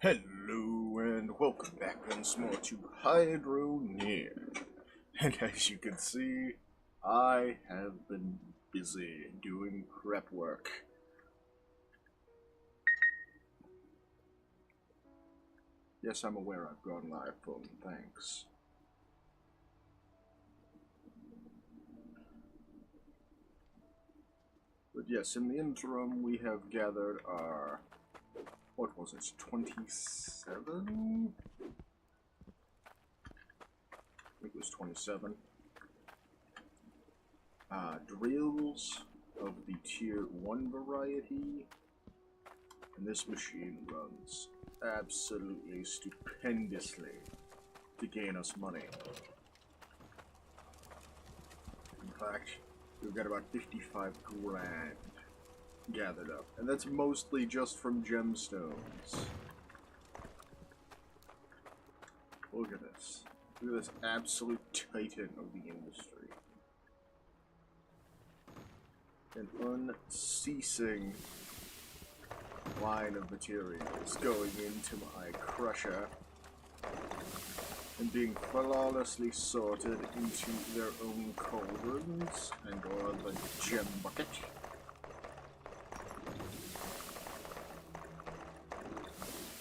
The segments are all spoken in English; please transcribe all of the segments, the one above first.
Hello and welcome back once more to Hydro Near. And as you can see, I have been busy doing prep work. Yes, I'm aware I've gone live, phone, thanks. But yes, in the interim, we have gathered our... what was it, 27? I think it was 27. Drills of the Tier 1 variety. And this machine runs absolutely stupendously to gain us money. In fact, we've got about 55 grand gathered up, and that's mostly just from gemstones. Look at this. Look at this absolute titan of the industry. An unceasing line of materials going into my crusher and being flawlessly sorted into their own cauldrons and or the gem bucket.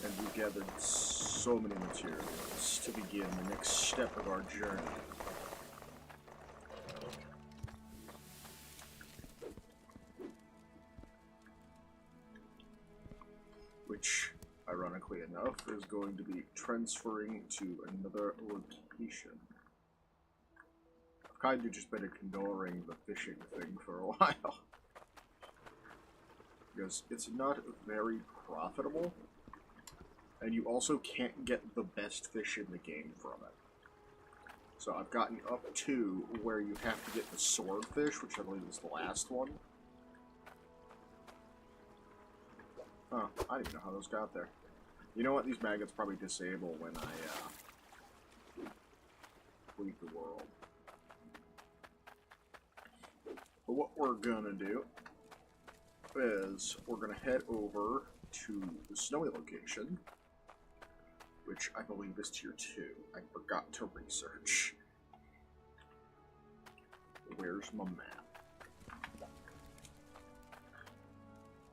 And we gathered so many materials to begin the next step of our journey. Which, ironically enough, is going to be transferring to another location. I've kind of just been ignoring the fishing thing for a while. Because it's not very profitable, and you also can't get the best fish in the game from it. So I've gotten up to where you have to get the swordfish, which I believe is the last one. Oh, I didn't even know how those got there. You know what? These maggots probably disable when I, leave the world. But what we're gonna do is we're gonna head over to the snowy location, which I believe is Tier 2. I forgot to research. Where's my map?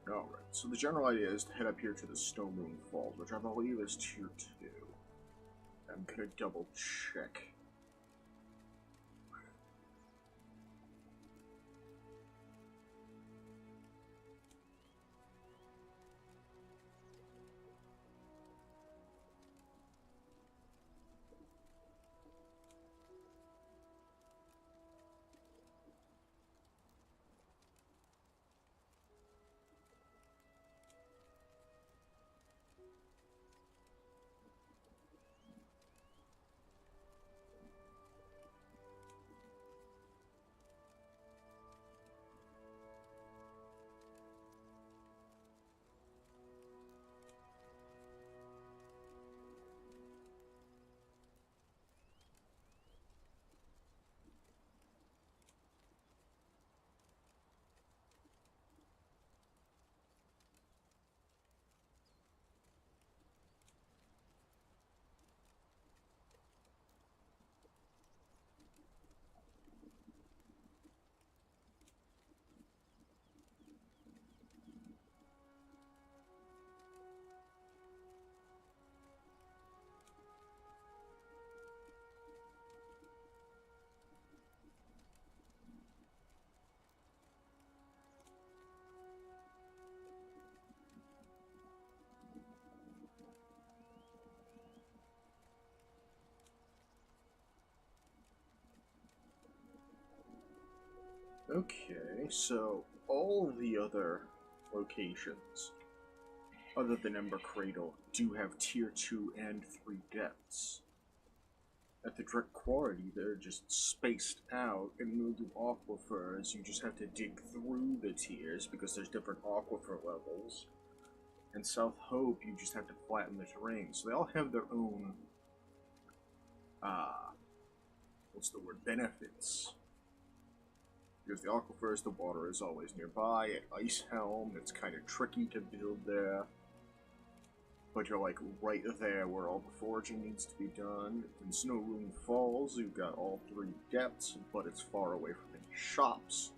Alright, so the general idea is to head up here to the Snow Moon Falls, which I believe is Tier 2. I'm gonna double check. Okay, so all the other locations, other than Ember Cradle, do have Tier 2 and 3 depths. At the Direct Quarry, they're just spaced out, and Mildew Aquifers, you just have to dig through the tiers because there's different aquifer levels. And South Hope, you just have to flatten the terrain. So they all have their own, what's the word, benefits. Because the aquifers, the water is always nearby. At Ice Helm, it's kind of tricky to build there. but you're like right there where all the foraging needs to be done. In Snowroom Falls, you've got all three depths, but it's far away from any shops.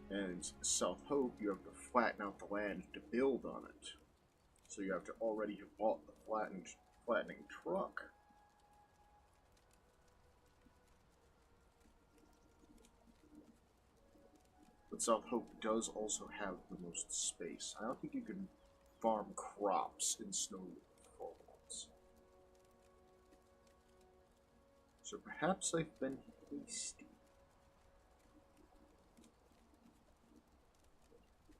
And South Hope, you have to flatten out the land to build on it. So you have to already have bought the flattening truck. But South Hope does also have the most space. I don't think you can farm crops in Snow Falls. So perhaps I've been hasty.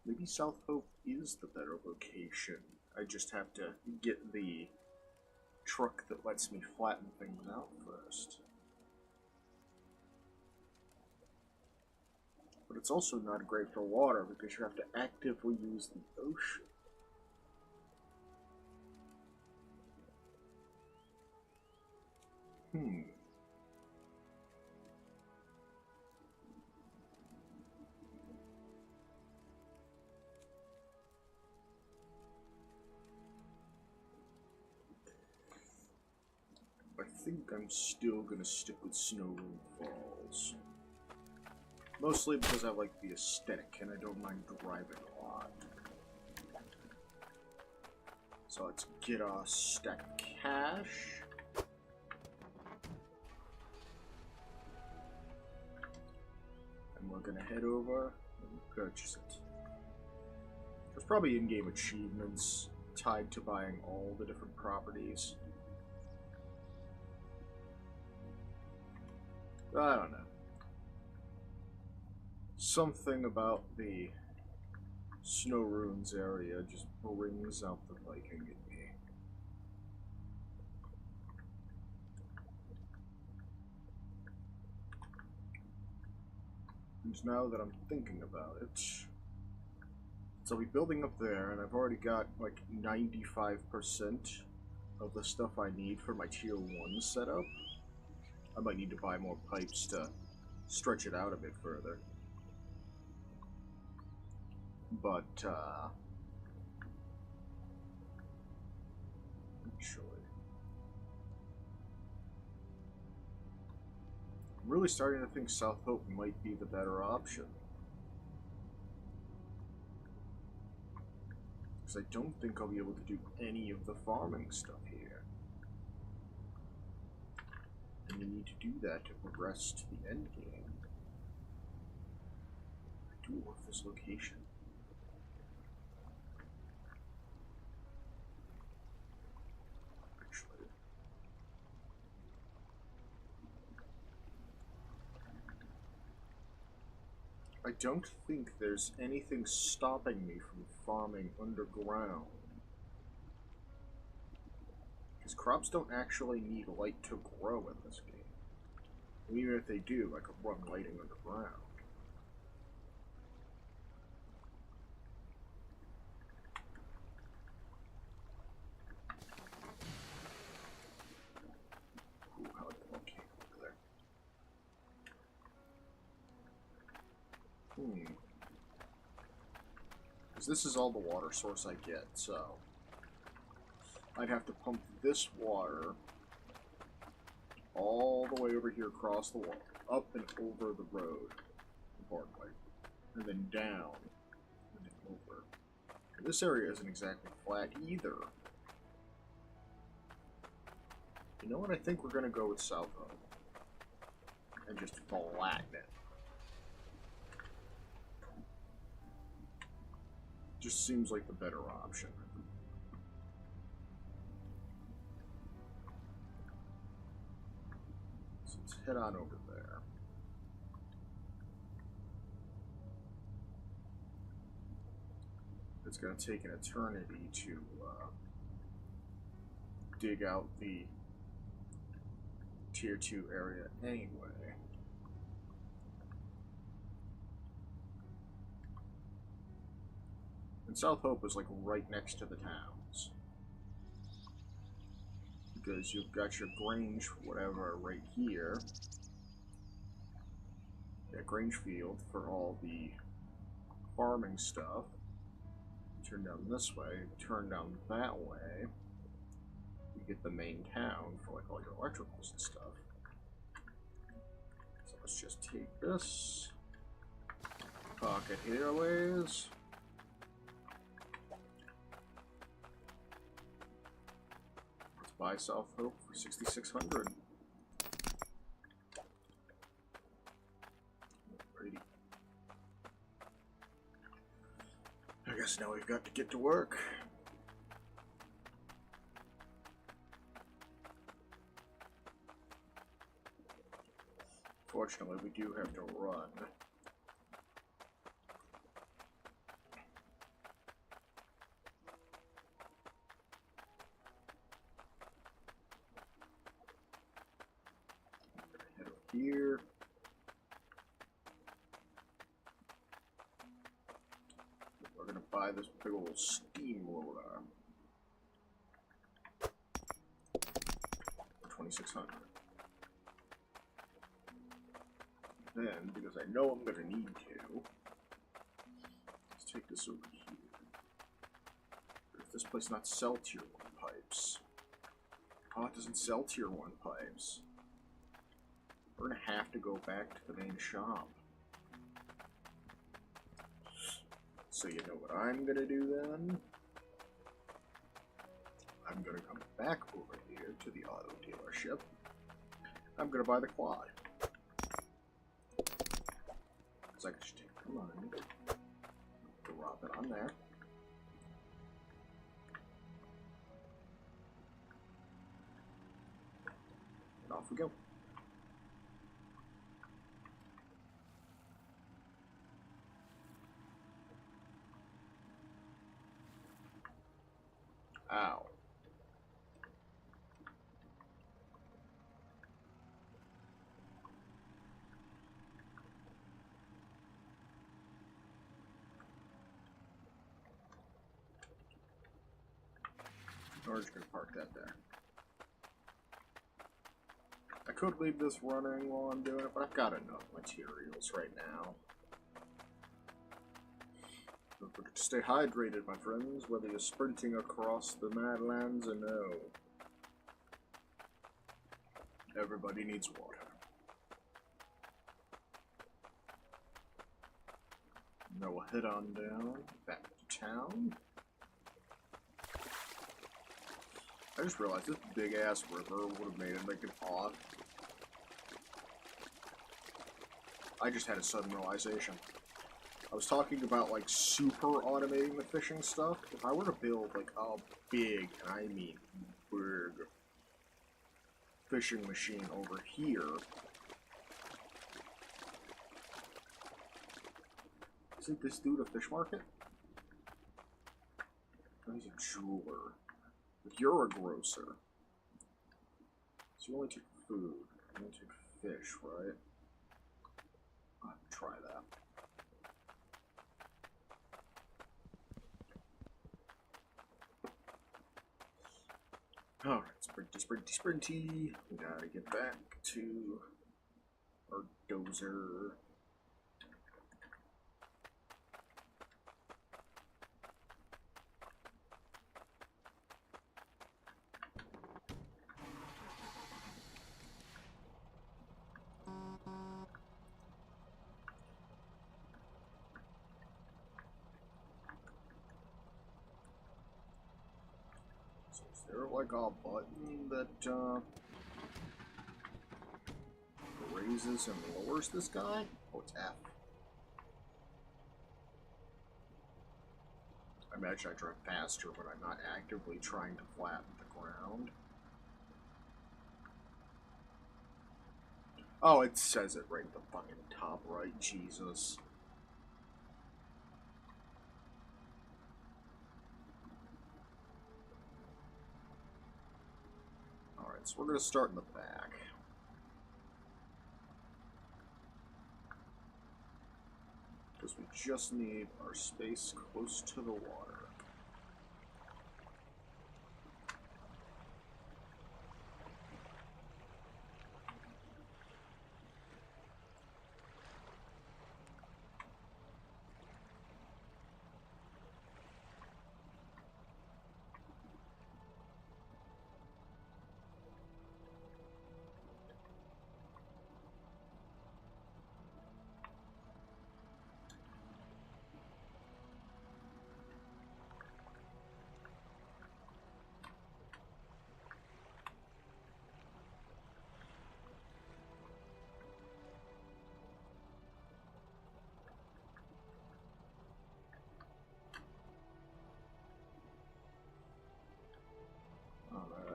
Maybe South Hope is the better location. I just have to get the truck that lets me flatten things out first. But it's also not great for water because you have to actively use the ocean. I think I'm still gonna stick with Snowroom Falls. Mostly because I like the aesthetic and I don't mind driving a lot. So let's get our stack of cash. And we're gonna head over and purchase it. There's probably in-game achievements tied to buying all the different properties. I don't know. Something about the Snow Ruins area just brings out the Viking in me. And now that I'm thinking about it, so I'll be building up there, and I've already got like 95% of the stuff I need for my tier 1 setup. I might need to buy more pipes to stretch it out a bit further. But, actually, I'm really starting to think South Hope might be the better option. Because I don't think I'll be able to do any of the farming stuff here. And you need to do that to progress to the end game. I do love this location. Actually, I don't think there's anything stopping me from farming underground. Because crops don't actually need light to grow in this game. And even if they do, I could run lighting underground. Ooh, I like the volcano over there. Because this is all the water source I get, so I'd have to pump this water all the way over here across the wall, up and over the road, importantly, and then down, and then over. And this area isn't exactly flat either. You know what? I think we're going to go with South Hope and just flatten it. Just seems like the better option. So let's head on over there. It's going to take an eternity to dig out the tier 2 area anyway. And South Hope is like right next to the towns. Because you've got your Grange, whatever, right here. Yeah, Grange Field for all the farming stuff. turn down this way, turn down that way. You get the main town for like all your electricals and stuff. So let's just take this. Pocket Airways. Let's buy South Hope for 6,600. Alrighty. I guess now we've got to get to work. Fortunately, we do have to run. Head over here. We're gonna buy this big old steamroller for 2,600. Then, because I know I'm gonna need to, let's take this over here. If this place not sell tier 1 pipes? Oh, it doesn't sell tier 1 pipes. We're gonna have to go back to the main shop. So you know what I'm gonna do then? I'm gonna come back over here to the auto dealership. I'm gonna buy the quad. So I can just take the money, drop it on there. And off we go. Ow. Or just gonna park that there. I could leave this running while I'm doing it, but I've got enough materials right now. Don't forget to stay hydrated, my friends, whether you're sprinting across the Madlands or no. Everybody needs water. Now we'll head on down, back to town. I just realized this big-ass river would have made it like an odd. I just had a sudden realization. I was talking about like super automating the fishing stuff. If I were to build like a big, and I mean big, fishing machine over here. Isn't this dude a fish market? Oh, he's a jeweler. But you're a grocer. So you only take food. You only take fish, right? I'll have to try that. Alright, sprinty. We gotta get back to our dozer. Is there like a button that raises and lowers this guy? Oh, it's F. I imagine I drive faster when I'm not actively trying to flatten the ground. Oh, it says it right at the fucking top right. Jesus. Alright, so we're going to start in the back. Because we just need our space close to the water.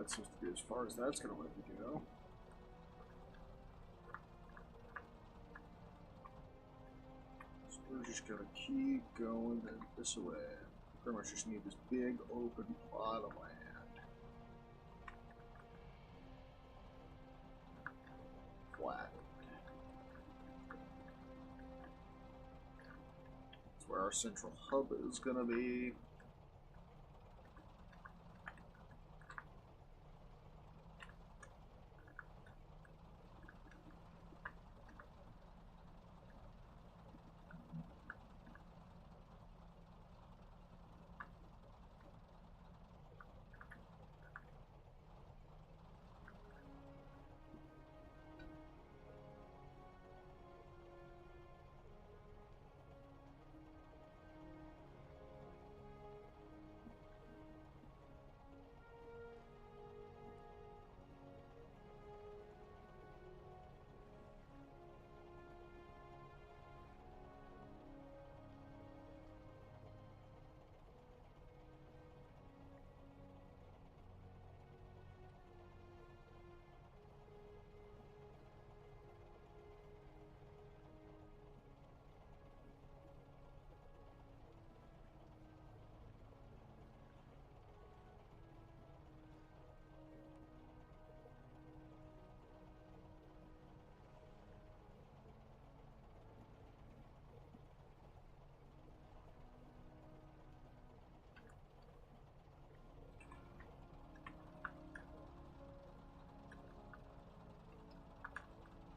that seems to be as far as that's going to let me go. So we're just going to keep going this way. Pretty much just need this big open plot of land. Flat. That's where our central hub is going to be.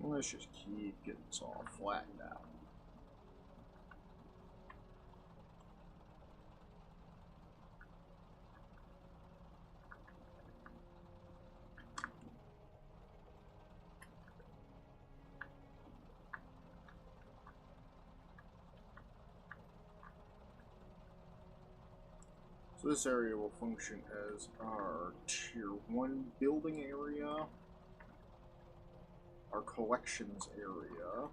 Let's just keep getting this all flattened out. So this area will function as our Tier 1 building area, our collections area,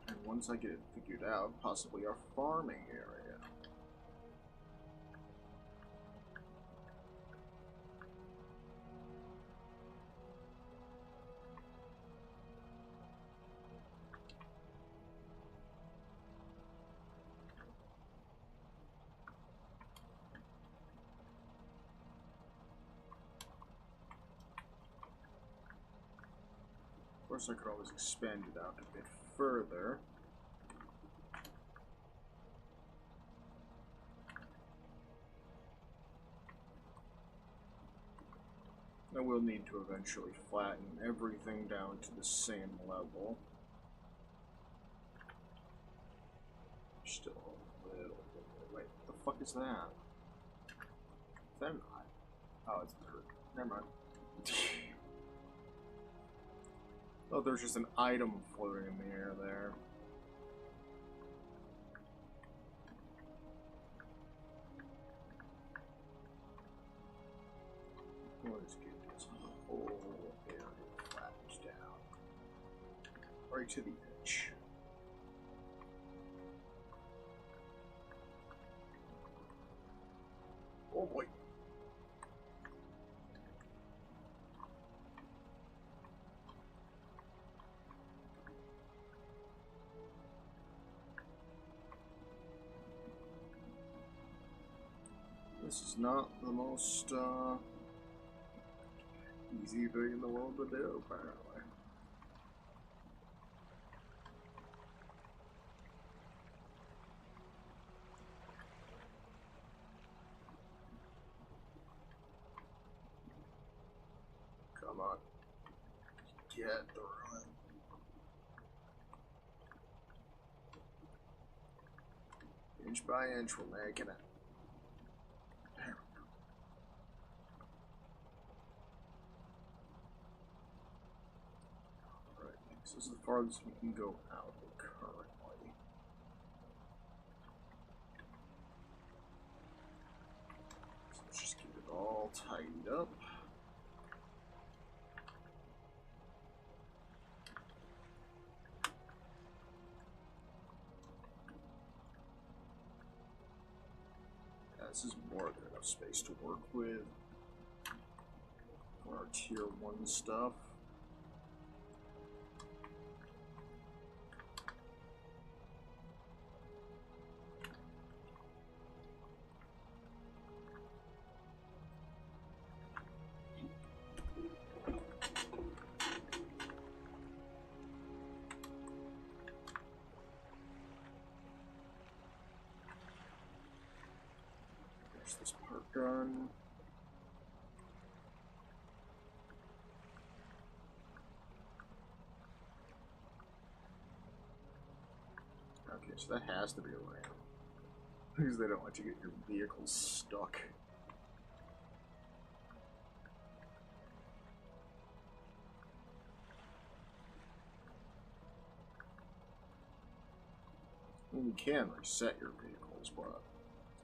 and once I get it figured out, possibly our farming area. Of course, I could always expand it out a bit further. I will need to eventually flatten everything down to the same level. Still a little bit. Wait, what the fuck is that? Is that an eye? Oh, it's dirt. Never mind. Oh, there's just an item floating in the air there. Let's get this whole area flattened down. Right to the edge. Oh boy. This is not the most easy thing in the world to do, apparently. Come on. Get through it. Inch by inch, we're making it. There we go. Alright, so this is the farthest we can go out currently. So let's just keep it all tightened up. this is more than enough space to work with for our tier 1 stuff. This part done. Okay, so that has to be a ramp. Because they don't let you get your vehicle stuck. I mean, you can reset your vehicles, but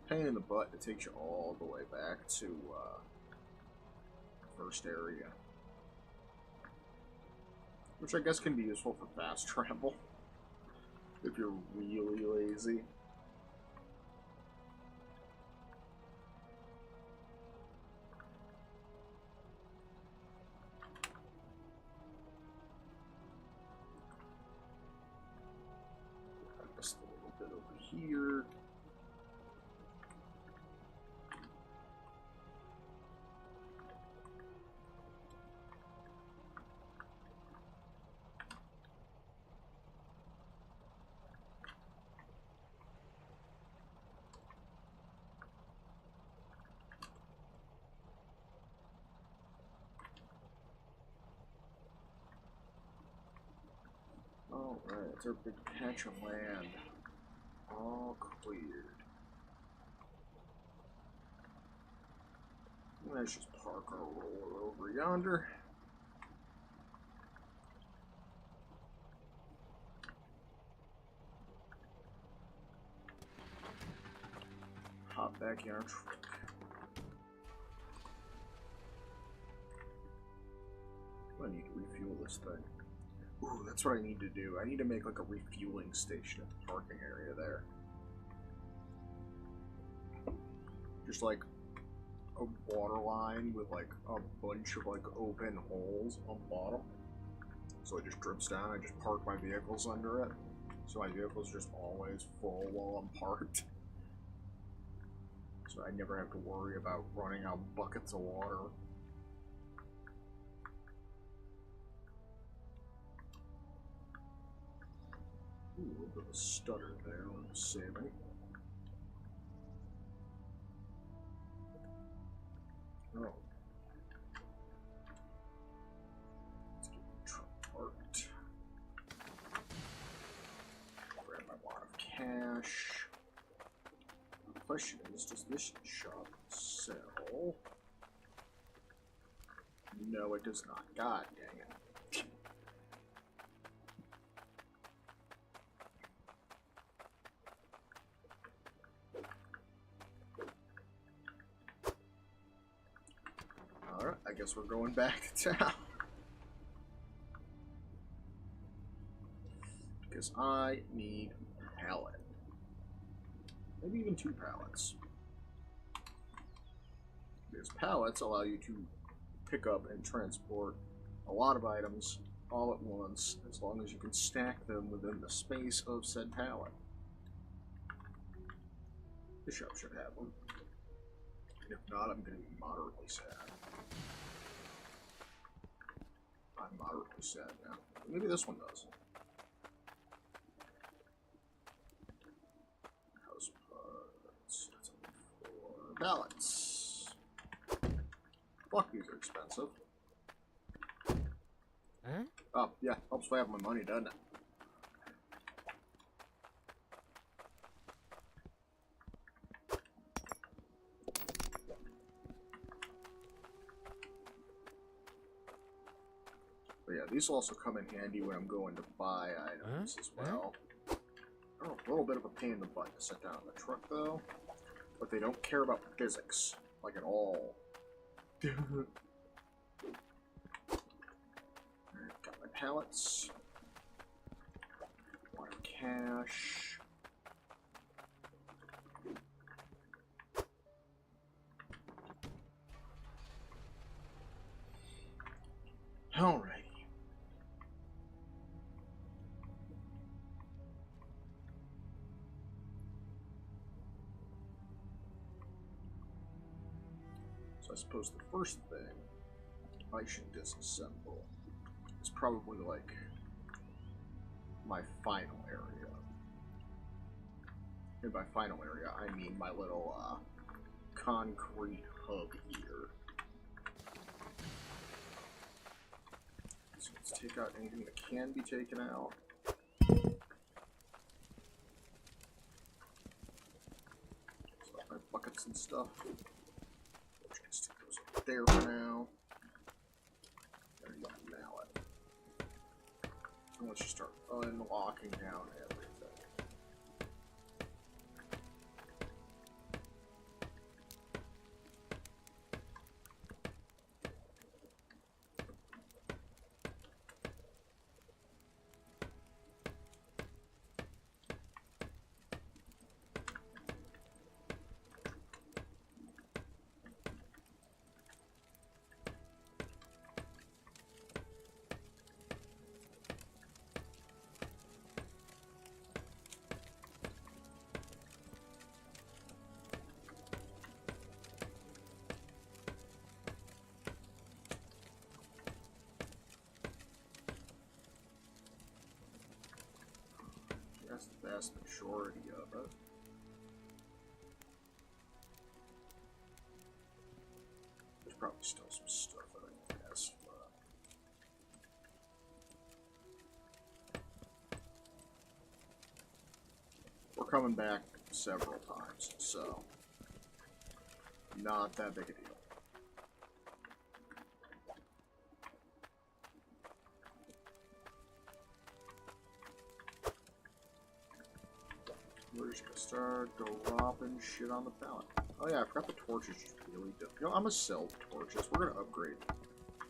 pain in the butt, it takes you all the way back to the first area. Which I guess can be useful for fast travel, if you're really lazy. Just a little bit over here. Alright, it's our big patch of land. All cleared. Let's just park our roller over yonder. Hop back in our truck. I need to refuel this thing. Ooh, that's what I need to do. I need to make like a refueling station at the parking area there. Just like a water line with like a bunch of like open holes on the bottom. So it just drips down. I just park my vehicles under it. So my vehicle's just always full while I'm parked. So I never have to worry about running out buckets of water. Ooh, a little bit of a stutter there. I'm saving. Oh. Let's get the truck parked. Grab my wad of cash. The question is, does this shop sell? No, it does not. God dang it. Alright, I guess we're going back to town. Because I need a pallet. Maybe even 2 pallets. Because pallets allow you to pick up and transport a lot of items all at once, as long as you can stack them within the space of said pallet. The shop should have them. And if not, I'm going to be moderately sad. I'm moderately sad now. Maybe this one does. House parts. That's for pallets. Fuck, these are expensive. Huh? Oh, yeah, helps if I have my money, doesn't it? But yeah, these also come in handy when I'm going to buy items as well. Oh, a little bit of a pain in the butt to set down in the truck, though. But they don't care about physics, like at all. Alright, got my pallets. One cash. Alrighty. So I suppose the first thing I should disassemble is probably like my final area. And by final area, I mean my little concrete hub here. So let's take out anything that can be taken out. So my buckets and stuff. Just stick those up there for now. There you go, mallet. And let's just start unlocking down everything. That's the vast majority of it. There's probably still some stuff that I can guess, but we're coming back several times, so not that big a deal. We're just gonna start dropping shit on the pallet. Oh yeah, I forgot the torches just really do. You know, I'm gonna sell torches. We're gonna upgrade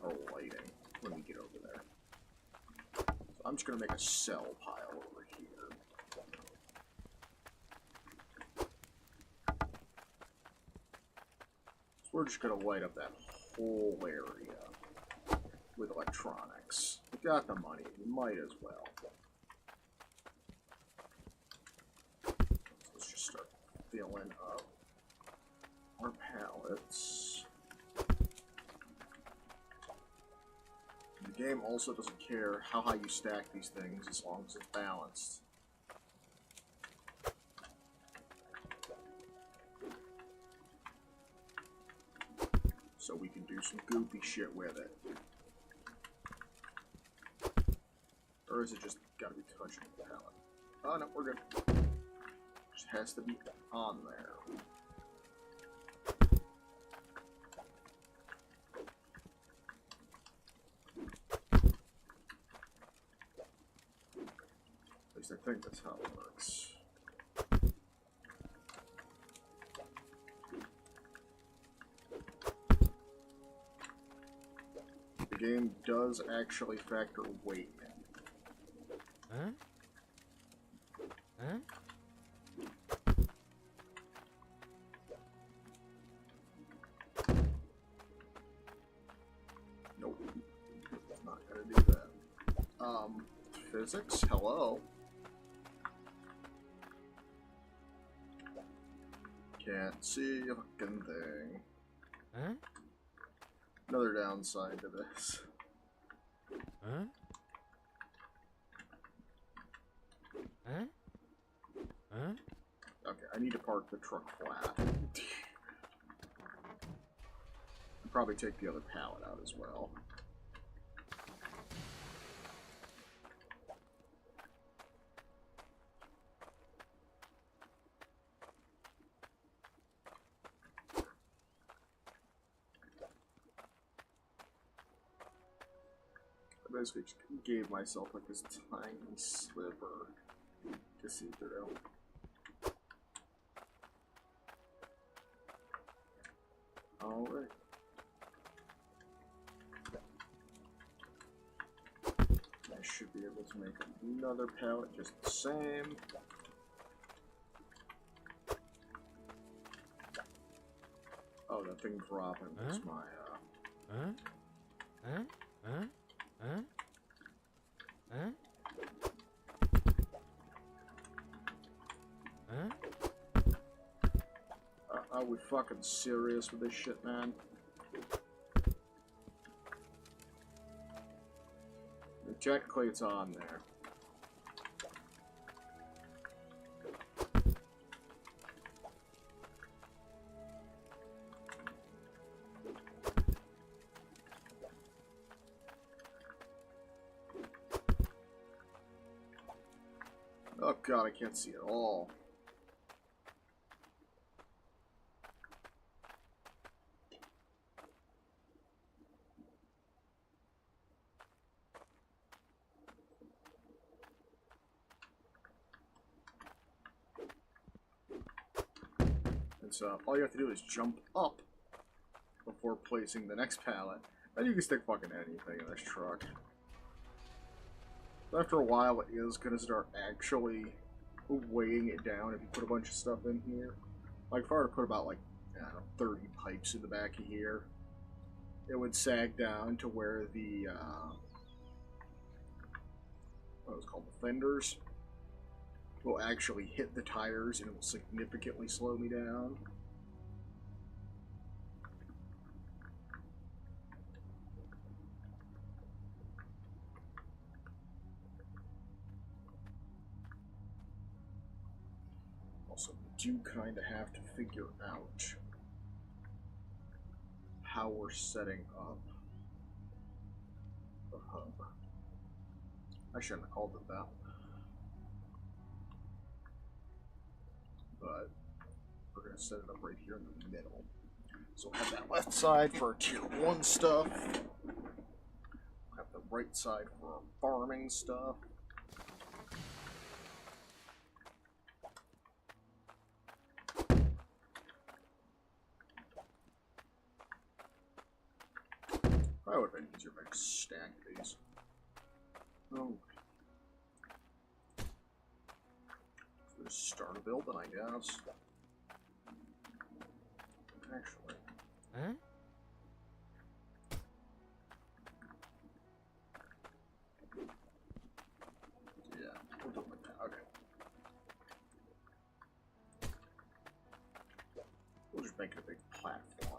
our lighting when we get over there. So I'm just gonna make a sell pile over here. So we're just gonna light up that whole area with electronics. We got the money, we might as well. Start filling up our pallets. The game also doesn't care how high you stack these things as long as it's balanced. So we can do some goofy shit with it. Or is it just gotta be touching the pallet? Oh no, we're good. Just has to be on there. At least I think that's how it works. The game does actually factor weight in. Huh? Huh? Nope. Not gonna do that. Physics? Hello? Can't see a fucking thing. Huh? Another downside to this. Huh? Huh? Huh? Okay, I need to park the truck flat. And probably take the other pallet out as well. I basically just gave myself like this tiny sliver to see through. Alright. I should be able to make another pallet just the same. Oh, that thing dropping was my, Huh? Huh? Huh? Are we fucking serious with this shit, man? Technically, it's on there. Oh god, I can't see it all. And so all you have to do is jump up before placing the next pallet. And you can stick fucking anything in this truck. After a while, it is going to start actually weighing it down if you put a bunch of stuff in here. Like, if I were to put about, like, I don't know, 30 pipes in the back of here, it would sag down to where the, what was called, the fenders will actually hit the tires and it will significantly slow me down. Also, we do kind of have to figure out how we're setting up the hub. I shouldn't have called it that. But we're going to set it up right here in the middle. So we'll have that left side for our tier 1 stuff. We'll have the right side for our farming stuff. Probably would have been easier if I just stacked these. Oh. So just start a building, I guess. Actually. Huh? Yeah, we'll do it like that. Okay. We'll just make it a big platform.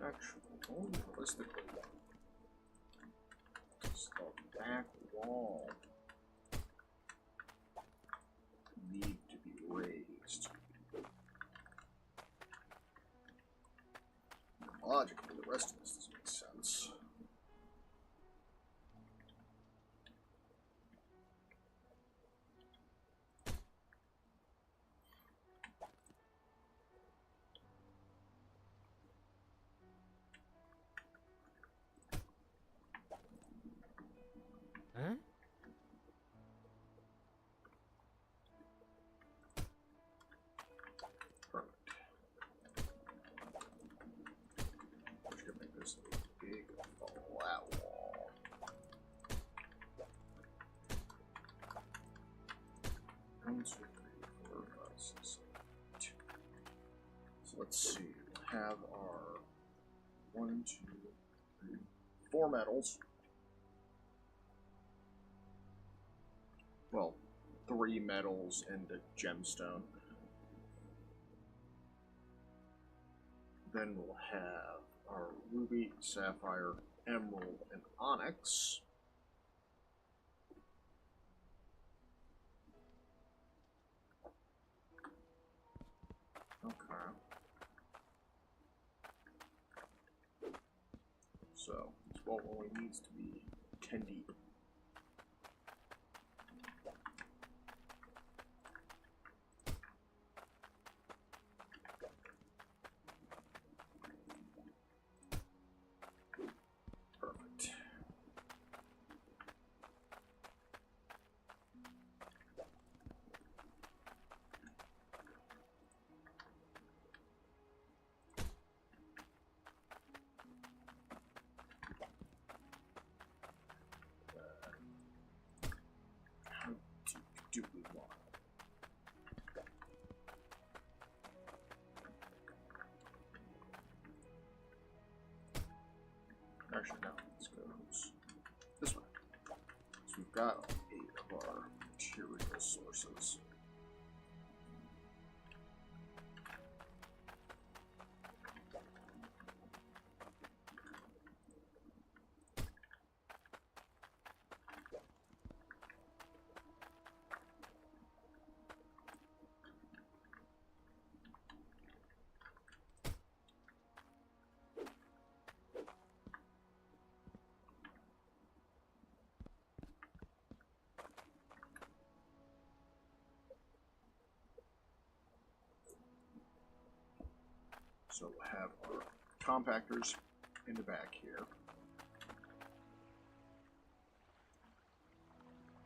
Actually, only realistically, just the back wall need to be raised. Logically, the rest of this doesn't make sense. Huh? Perfect. We're just gonna make this a big flat wall. One, two, three, four, five, six, seven, 8. So let's see. We'll have our 1, 2, 3, 4 metals. Well, 3 metals and a gemstone. Then we'll have our ruby, sapphire, emerald, and onyx. Okay. So, this wall only needs to be 10 deep. Perfect. got 8 of our material sources. So we'll have our compactors in the back here.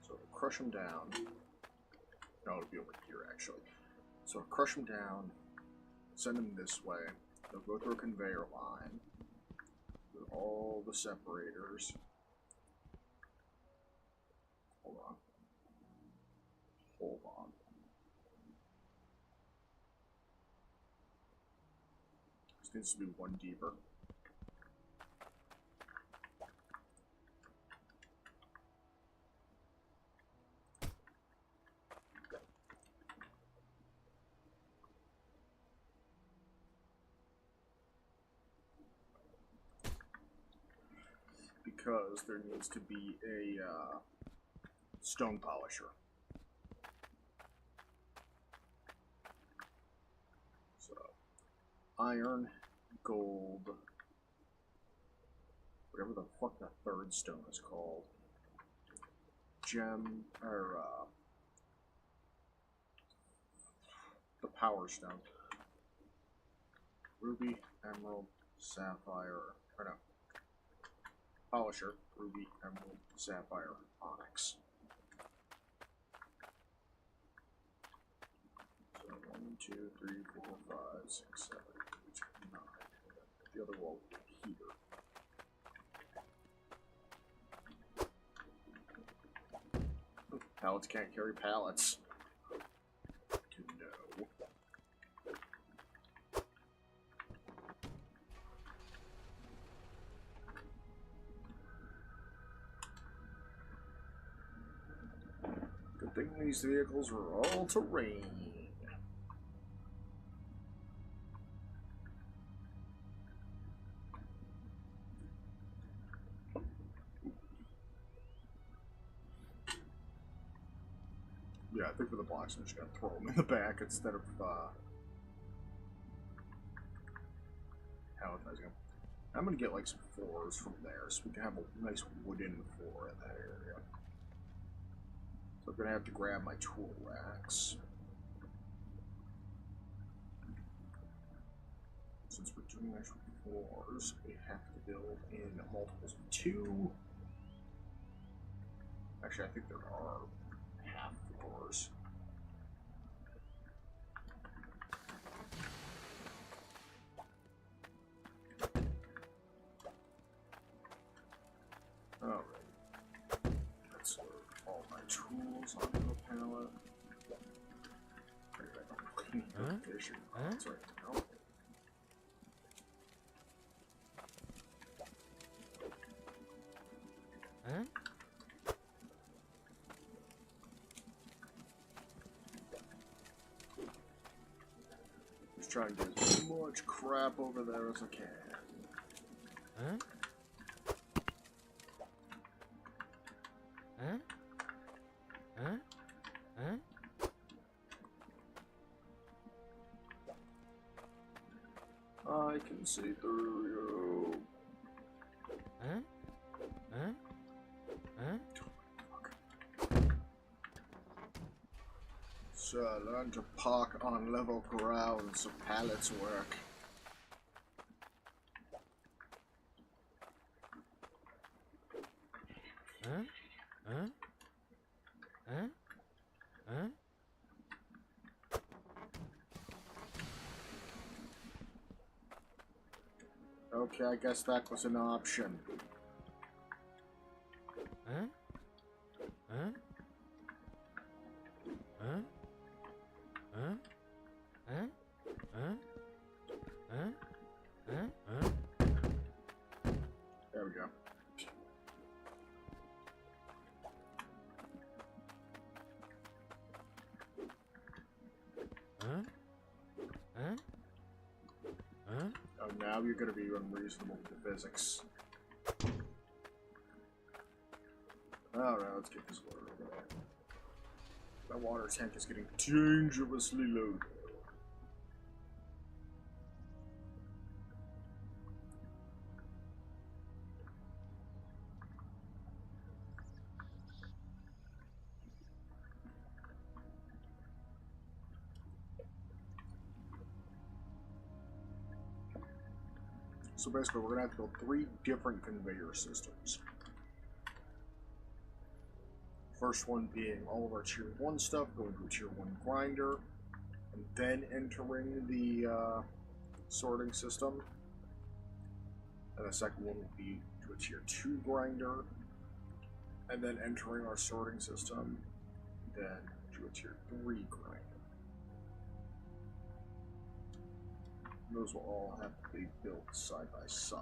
So we'll crush them down. No, it'll be over here actually. So we'll crush them down, send them this way. They'll go through a conveyor line with all the separators. Hold on. Hold on. This needs to be one deeper. Because there needs to be a stone polisher. So, iron, gold, whatever the fuck that third stone is called. Gem, or the power stone. Ruby, emerald, sapphire, or no. Polisher, ruby, emerald, sapphire, onyx. So 1, 2, 3, 4, 5, 6, 7, 8, 9. The other wall here. Pallets can't carry pallets. No. Good thing these vehicles are all terrain. Yeah, I think for the blocks I'm just gonna throw them in the back instead of palletizing them. I'm gonna get like some floors from there so we can have a nice wooden floor in that area. So I'm gonna have to grab my tool racks. Since we're doing actual floors, we have to build in multiples of 2. Actually, I think there are half floors. Alright. Let's load all my tools onto a pallet. I don't really need the fishing rods right now. Huh? Just try and get as much crap over there as I can. Huh? Huh? Huh? Huh? I can see through you. Huh? Huh? Huh? Sir, learn to park on level ground so pallets work. Huh? Huh? Huh? Huh? Okay, I guess that was an option. Huh? Huh? Huh? Huh? Huh? Huh? Huh? Huh? Huh? There we go. now you're gonna be unreasonable with the physics. Alright, let's get this water over there. That water tank is getting dangerously low. So basically, we're going to have to build 3 different conveyor systems. First one being all of our Tier 1 stuff going to a Tier 1 grinder, and then entering the sorting system. And the second one will be to a Tier 2 grinder, and then entering our sorting system, then to a Tier 3 grinder. Those will all have to be built side by side.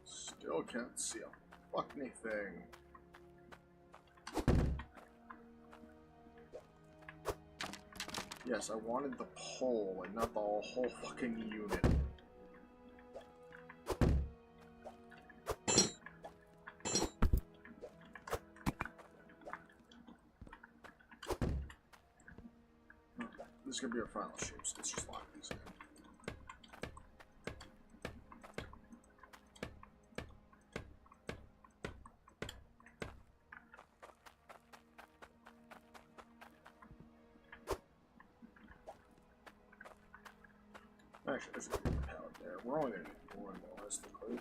Still can't see a fucking thing. Yes, I wanted the pole and not the whole fucking unit. This is gonna be our final shape, so let's just lock these in. Actually, there's a good pallet there. We're only gonna need one realistically.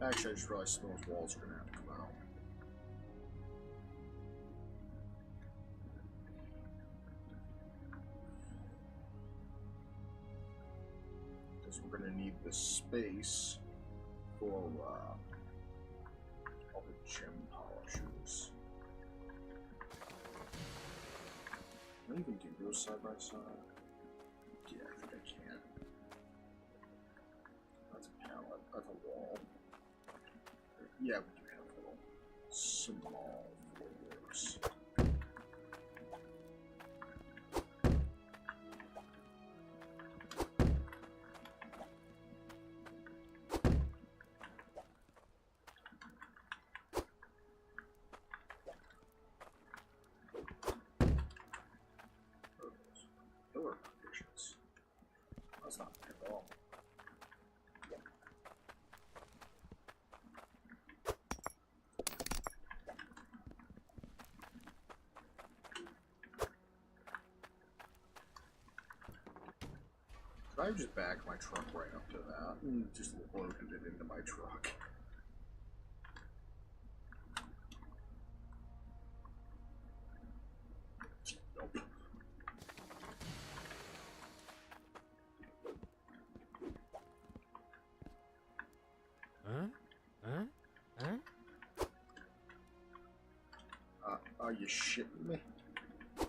Actually, I just realized some of those walls are gonna have to come out. Because we're gonna need the space for all the gem polishers. Can I even do those side by side? Yeah, I think I can. That's a pallet. That's a wall. Yeah, we do have little small floors. Door partitions. That's not bad at all. I just backed my truck right up to that and just loaded it into my truck. Nope. Are you shitting me? There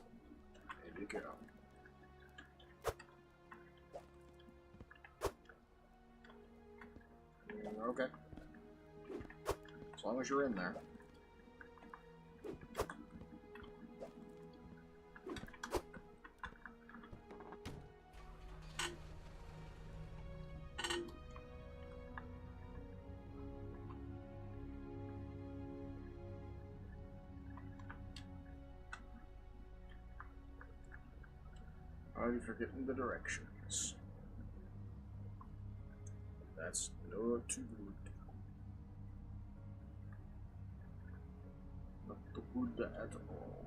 you go. Okay. As long as you're in there. I'm forgetting the directions. That's not too good. Not too good at all.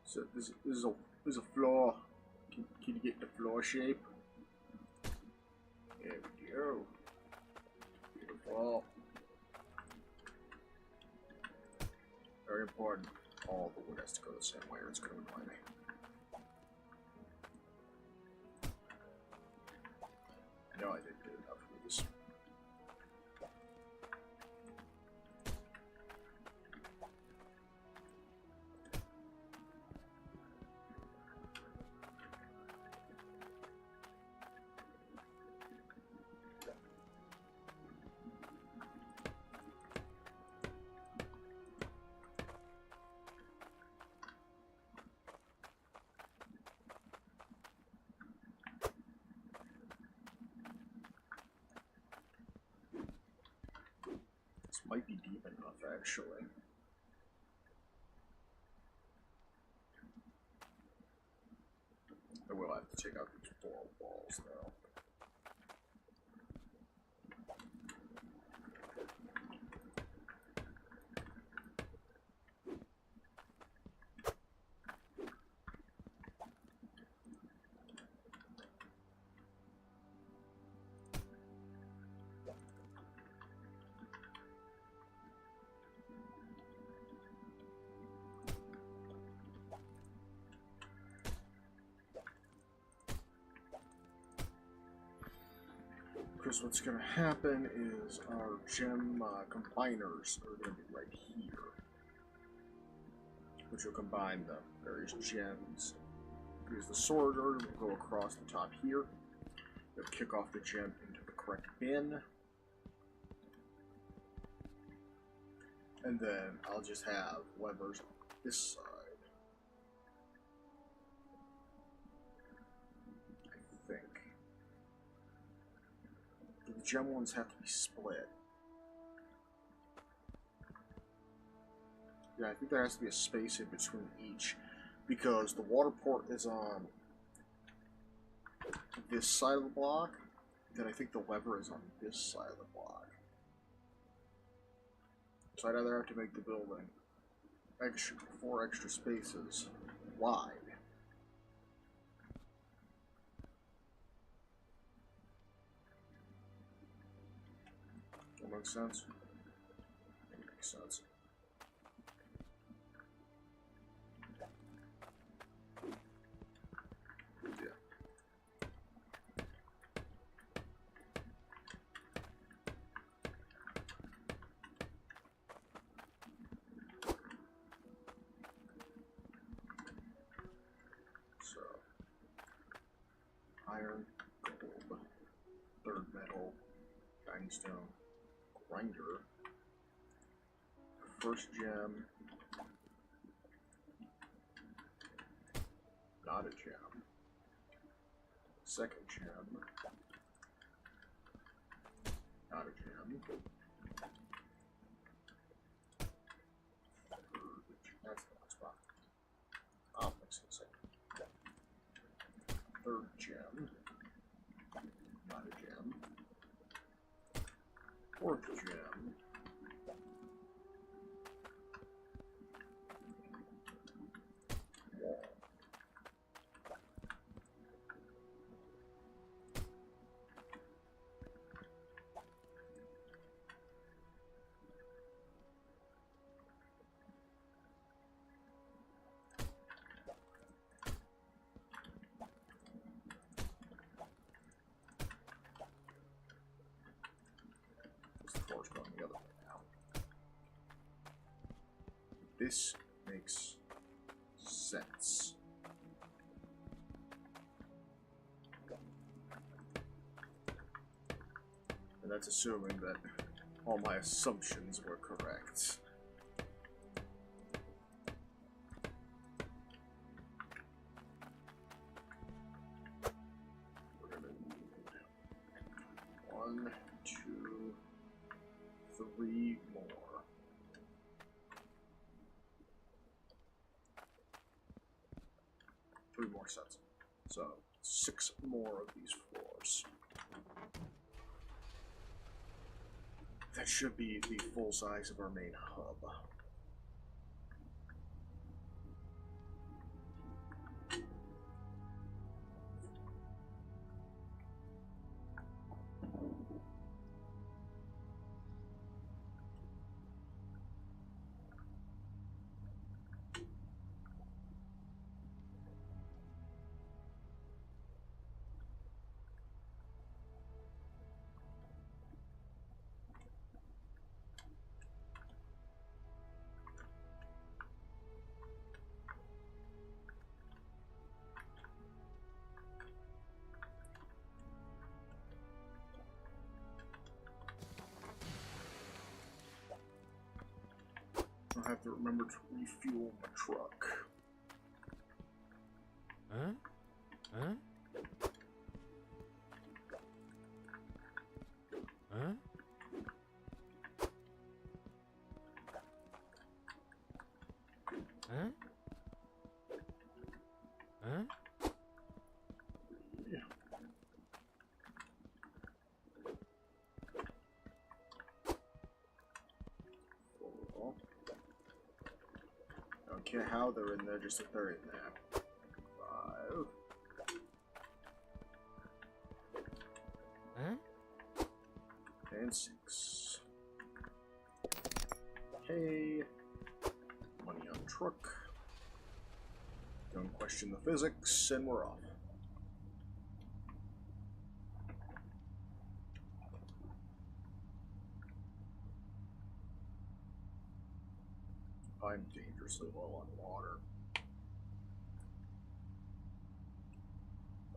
So this is a floor. Can you get the floor shape? There we go. Beautiful. Very important. All the wood has to go the same way or it's going to annoy me. I know I did good. might be deep enough, actually. I will have to take out these 4 walls, though. Because what's going to happen is our gem combiners are going to be right here, which will combine the various gems. Because the sword order will go across the top here. It'll kick off the gem into the correct bin. And then I'll just have levers on this side. I think. The gem ones have to be split. Yeah, I think there has to be a space in between each. Because the water port is on this side of the block, then I think the lever is on this side of the block. So I'd either have to make the building 4 extra spaces wide. That makes sense? It makes sense. Iron, gold, 3rd metal, grindstone, grinder, 1st gem, not a gem, 2nd gem, not a gem, 3rd, that's the last spot. I'll fix it a 2nd. 3rd gem, not a gem. 4th gem, wall. Going the other way now. This makes sense. And that's assuming that all my assumptions were correct. We're gonna need 1, 2, 3 more. Three more sets. So 6 more of these floors. That should be the full size of our main hub. I'll have to remember to refuel my truck. Huh? Huh? Huh? Huh? Huh? Four. Don't care how they're in there, just that they're in there. 5. Huh? And 6. Hey. Money on truck. Don't question the physics, and we're off. I'm dangerously low on water.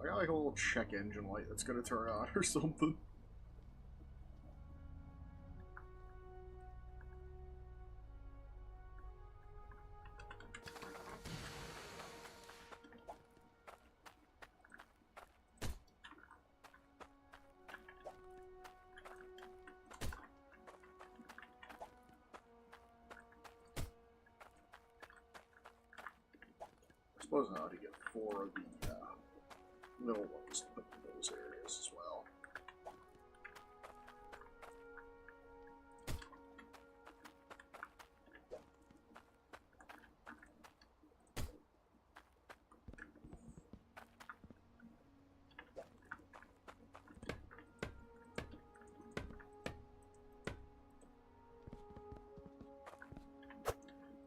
I got like a little check engine light that's gonna turn on or something. I suppose I ought to get 4 of the little ones to put in those areas as well.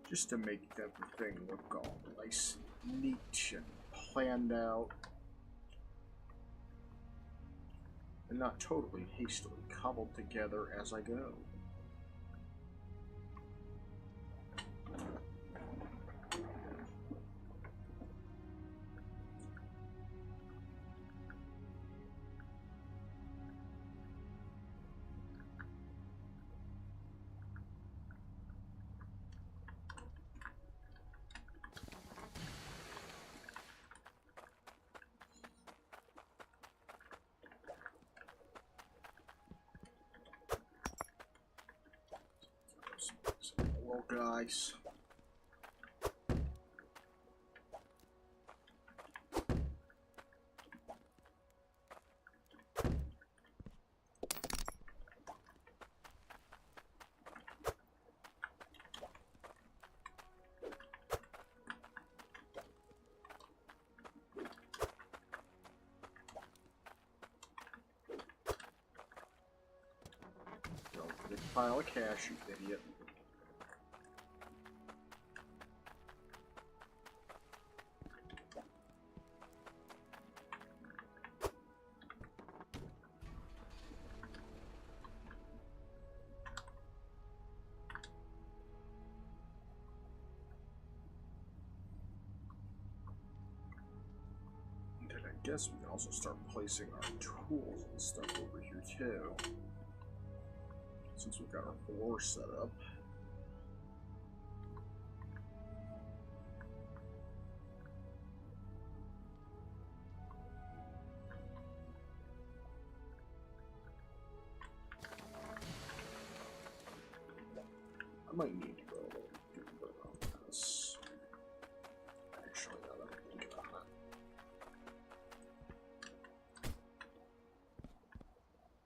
Just to make everything look all nice, neat, and planned out. And not totally hastily cobbled together as I go. Hello, guys. Don't forget to pile of cash, you idiot. I guess we can also start placing our tools and stuff over here too. Since we've got our floor set up. I might need to go a little deeper on this. Actually, now that I think about it.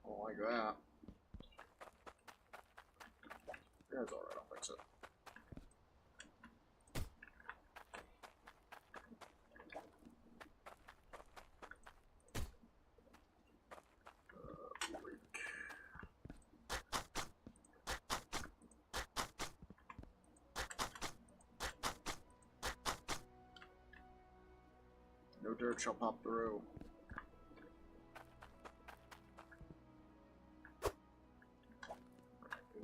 Oh, like that. That's alright, I'll fix it. Break. No dirt shall pop through.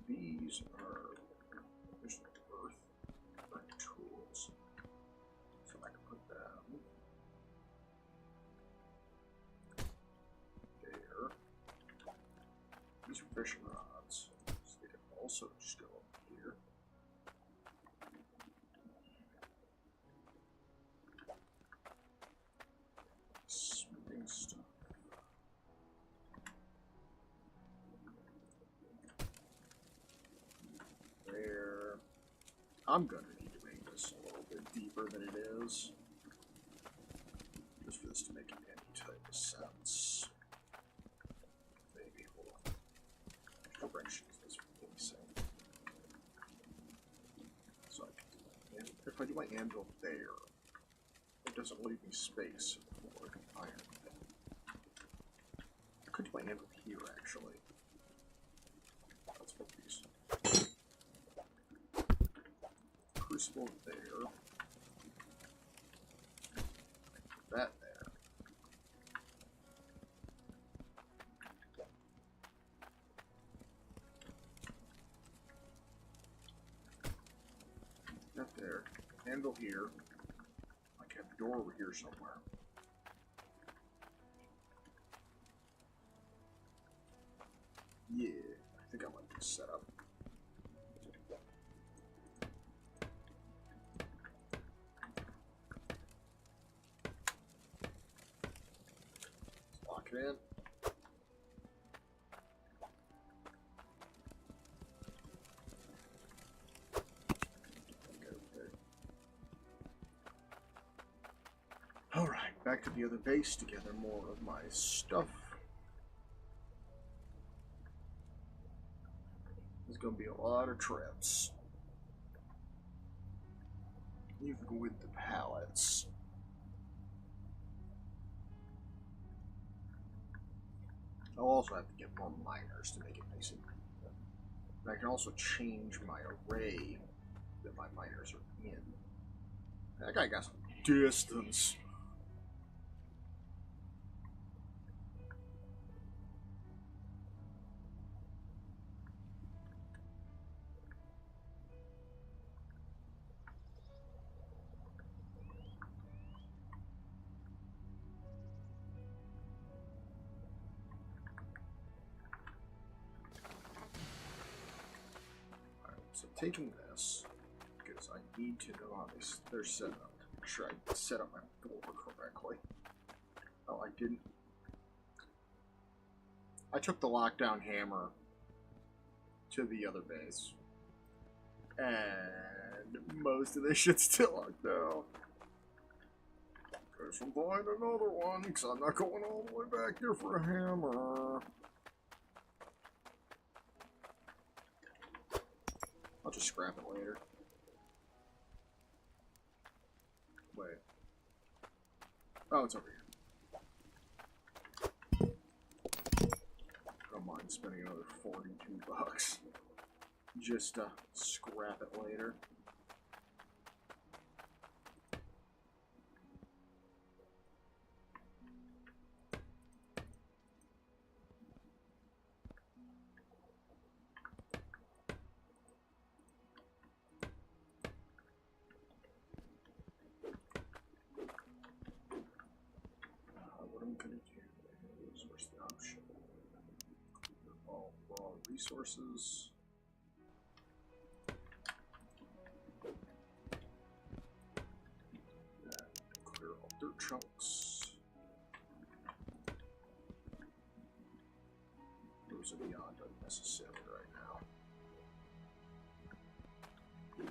These are just earth tools. So I can put them there. These are fishing rods. So they can also just go up here. Smoothing stuff. There. I'm gonna need to make this a little bit it deeper than it is. Just for this to make any type of sense. Maybe, hold on. Directions is really saying. So I can, if I do my anvil there, it doesn't leave me space for iron. I could do my anvil here, actually. Let's put these. Crucible there. That there. That there. Handle here. I can have a door over here somewhere. Yeah, I think I like this setup. Let's lock it in. Alright, back to the other base to gather more of my stuff. There's gonna be a lot of trips. Even with the pallets. I'll also have to get more miners to make it nice and clean. And I can also change my array that my miners are in. That guy got some distance. So taking this, because I need to know how they're set up. Make sure I set up my door correctly. Oh, I didn't. I took the lockdown hammer to the other base. And most of this shit's still locked down. Guess I'm buying another one, because I'm not going all the way back there for a hammer. I'll just scrap it later. Wait. Oh, it's over here. Don't mind spending another 42 bucks. Just scrap it later. What I'm gonna do is, where's the option? All raw resources. Clear all dirt chunks. Those are beyond unnecessary right now.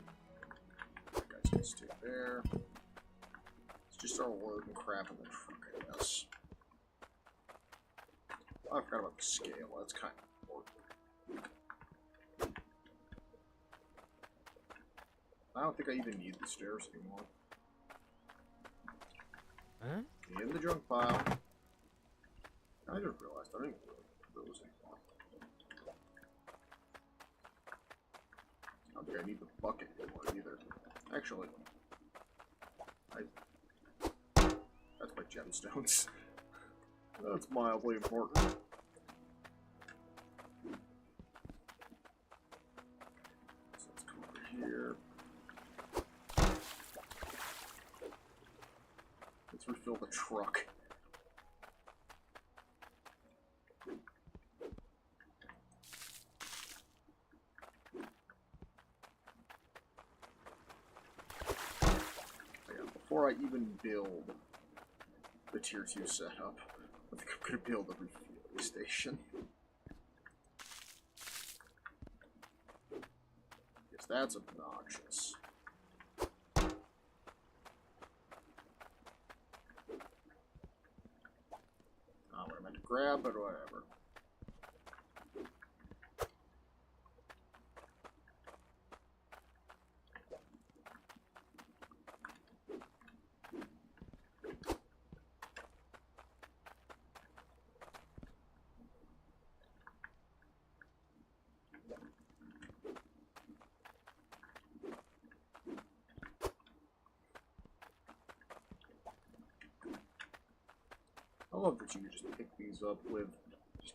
That guy's gonna stay there. Let's just start loading crap in the truck, I guess. Oh, I forgot about the scale. That's kind of important. I don't think I even need the stairs anymore. Huh? In the junk pile. I just realized I don't even really those anymore. I don't think I need the bucket anymore either. Actually, that's my gemstones. That's mildly important. So let's come over here. Let's refill the truck. Before I even build the tier 2 setup, I think I'm gonna build a refueling station. Because that's obnoxious. grab it, whatever. I love that you can just pick these up with just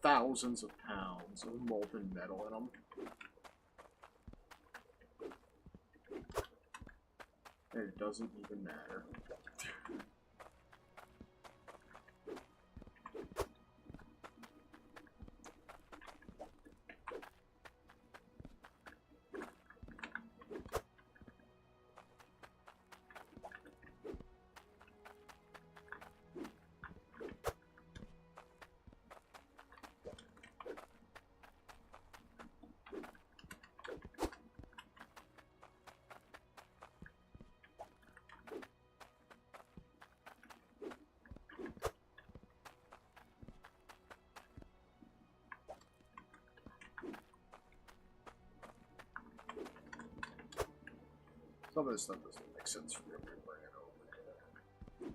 thousands of pounds of molten metal in them. And it doesn't even matter. Some of this stuff doesn't make sense for me to bring it over.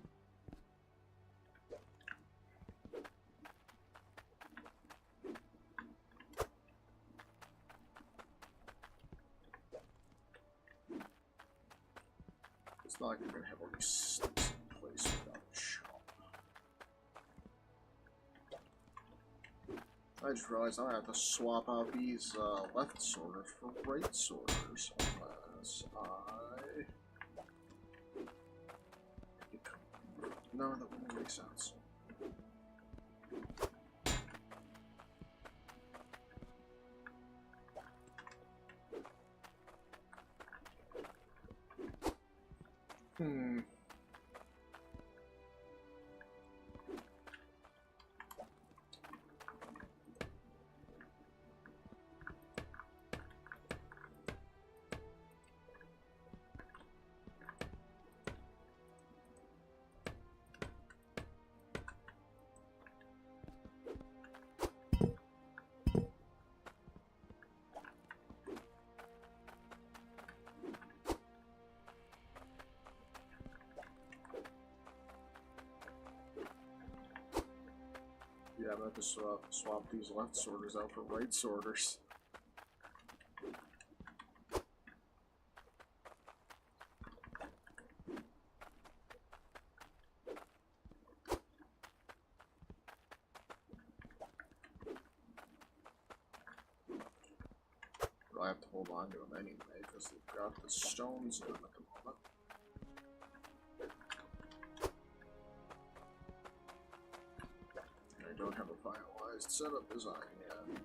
It's not like you're gonna have all these sticks in place without a shop. I just realized I have to swap out these left sorters for right sorters unless no, that wouldn't make sense. Yeah, I'm about to swap these left sorters out for right sorters. But I have to hold on to them anyway, because they've got the stones in them at the moment. I don't have a finalized setup design yet.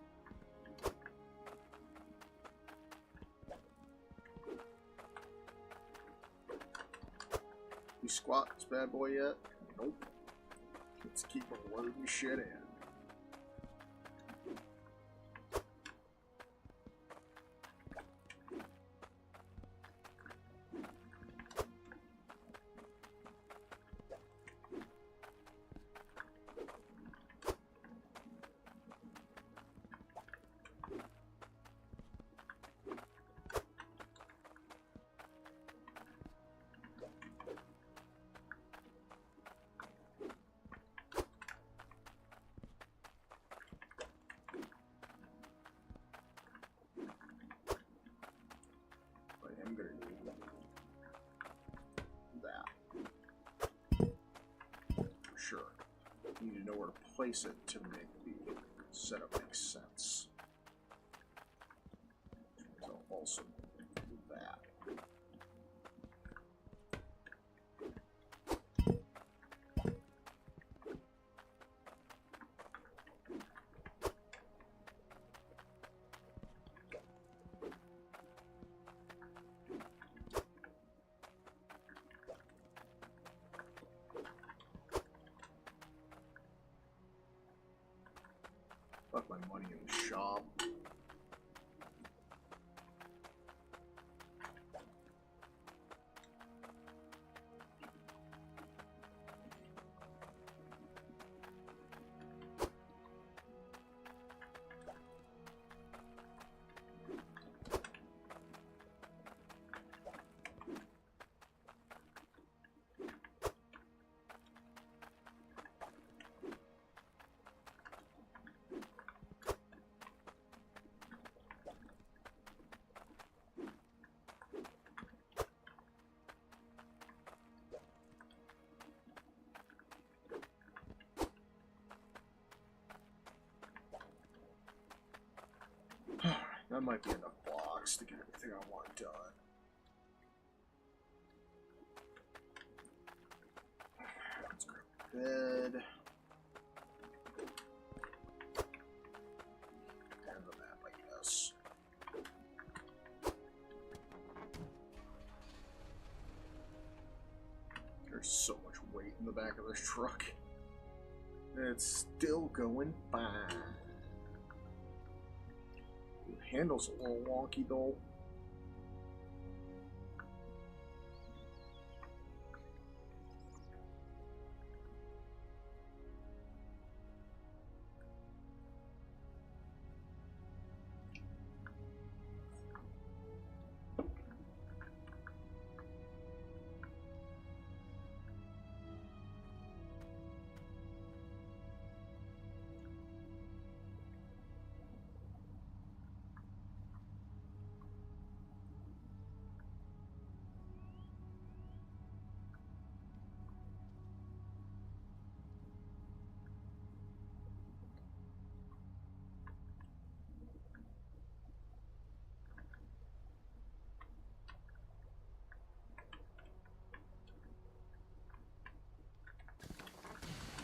You squat this bad boy yet? Nope. Let's keep on loading shit in. I'm gonna need that. For sure. You need to know where to place it to make the setup make sense. So also do that. Fuck my money in the shop. That might be enough blocks to get everything I want done. Let's grab the bed. And the map, I guess. There's so much weight in the back of this truck. It's still going fine. The handle's a little wonky though.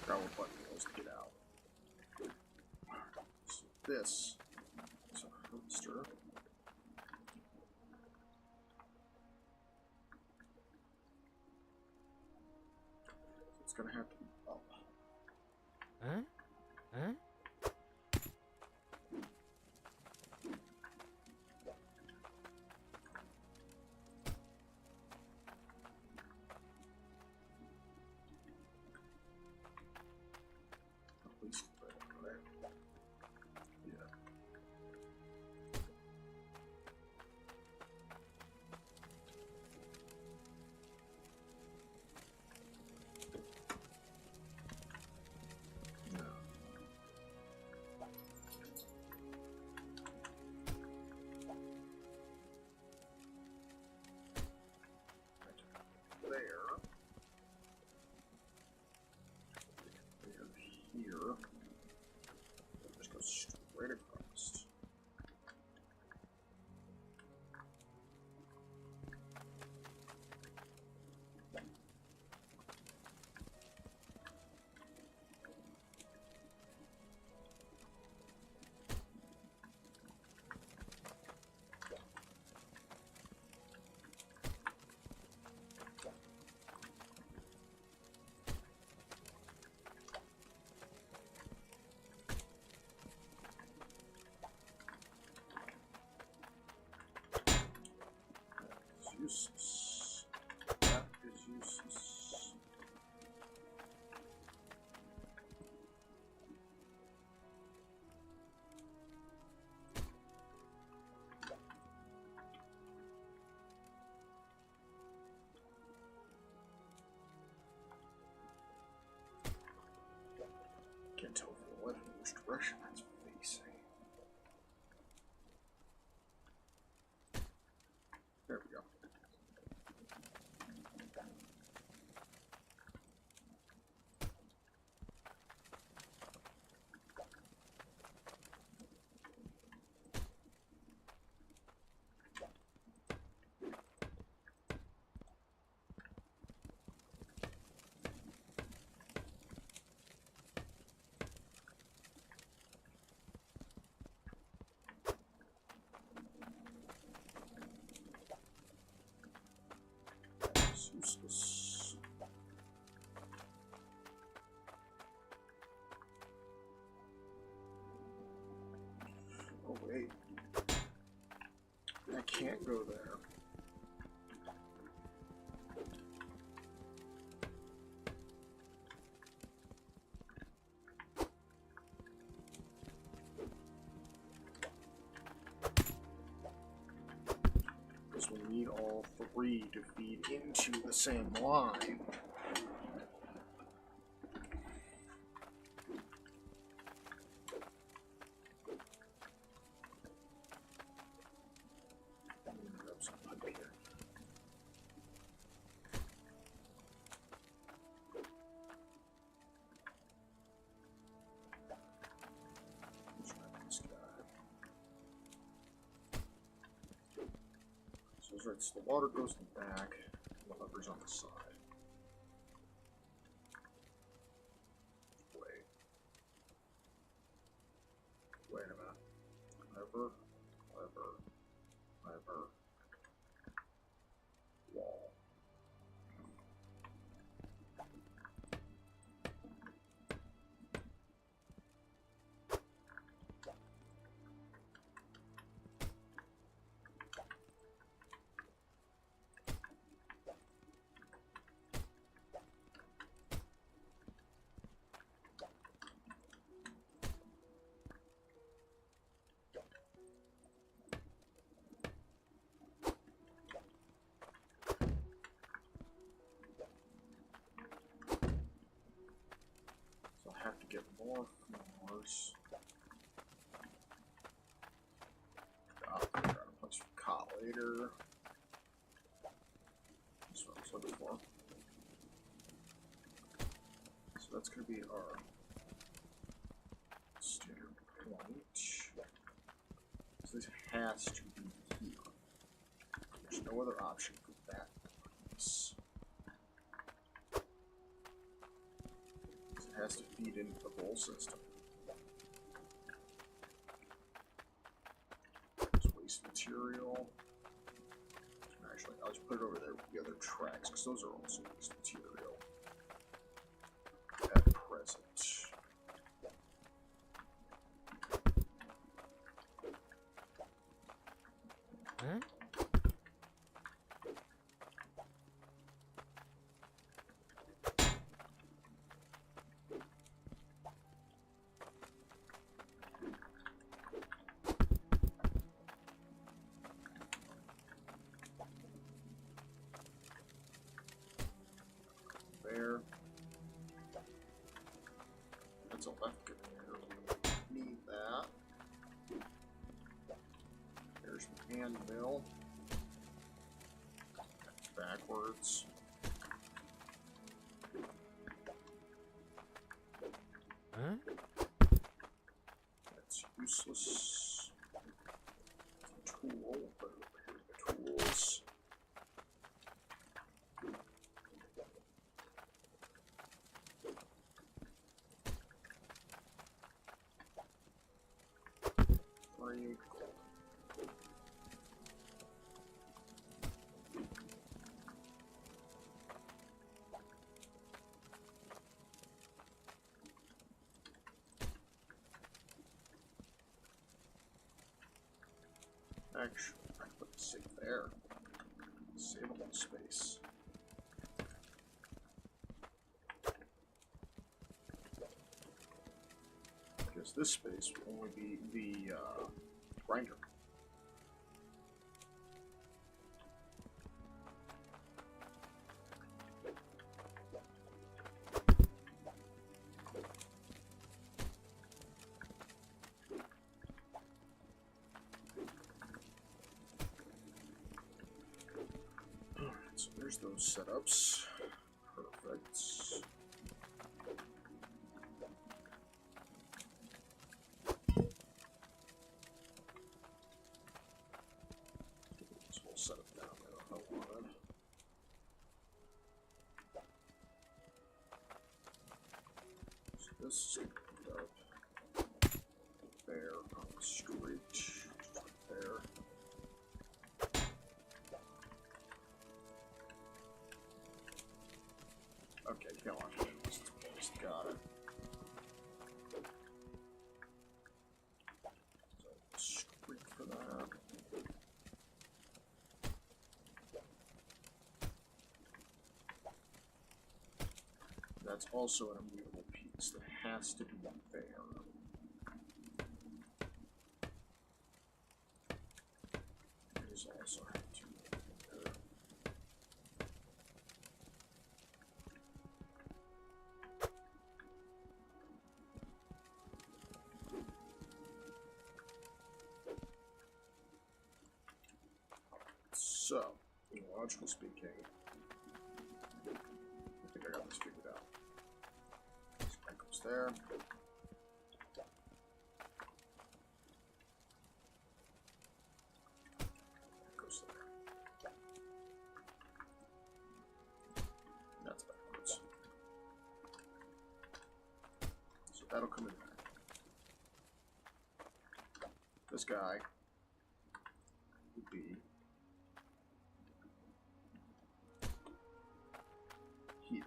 Forgot what button it was to get out. So this is a holster. So it's gonna have to be up. Huh? Huh? At least there. Yeah. No. There. Here. Just go straight across. It's useless. That is useless. Can't tell if the weapon which direction it's facing. There we go. It's useless. Oh wait. I can't go there. Because we need all three to feed into the same line. Grab some pipe here. Let's grab this guy. Right, so the water goes in the back, and the lever's on the side. Wait a minute. Lever, wall. So I'll have to get more floors. Got a place for cot later. That's what I was looking for. So that's going to be our standard point. So this has to be here. There's no other option for that piece. It has to feed into the bowl system. There's waste material. Actually, I'll just put it over there with the other tracks, because those are also waste material. At present. Huh? There. That's a left good there. Need that. There's the hand mill. That's backwards. Huh? That's useless. It's a tool. Put it over here in the tools. Frame. Actually, I can put the safe there. Savable space. Because this space will only be the grinder. Alright, so there's those setups. Perfect. So we'll set it down there if I wanted. So this is going to put up there on the street. There. Okay, come on. Just got it. So, street for that. That's also an immutable piece that has to be there. It is also have to be there. So, logically speaking, I think I got this figured out. So that goes there. That goes there. that'll come in there. This guy would be here.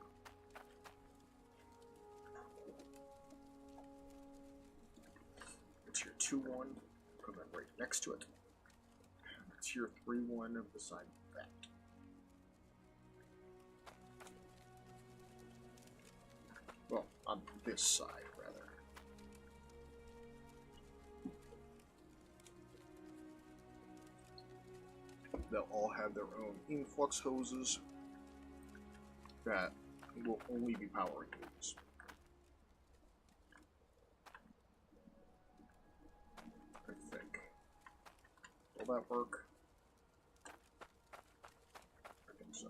The tier 2 one, come in right next to it. The tier 3 one beside that. Well, on this side, rather. They'll all have their own influx hoses that will only be powering these. I think. Will that work? I think so.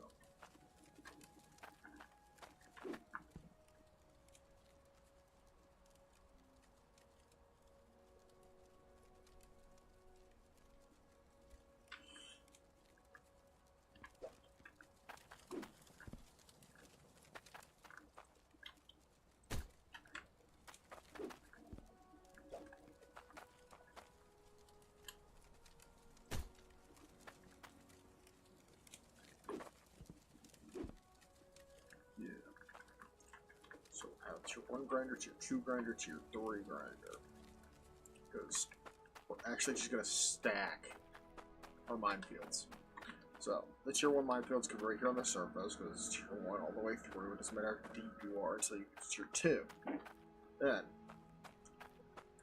Tier 1 grinder, tier 2 grinder, tier 3 grinder. Because we're actually just going to stack our minefields. So, the tier 1 minefields can be right here on the surface, because it's tier 1 all the way through. It doesn't matter how deep you are until you get to tier 2. Then,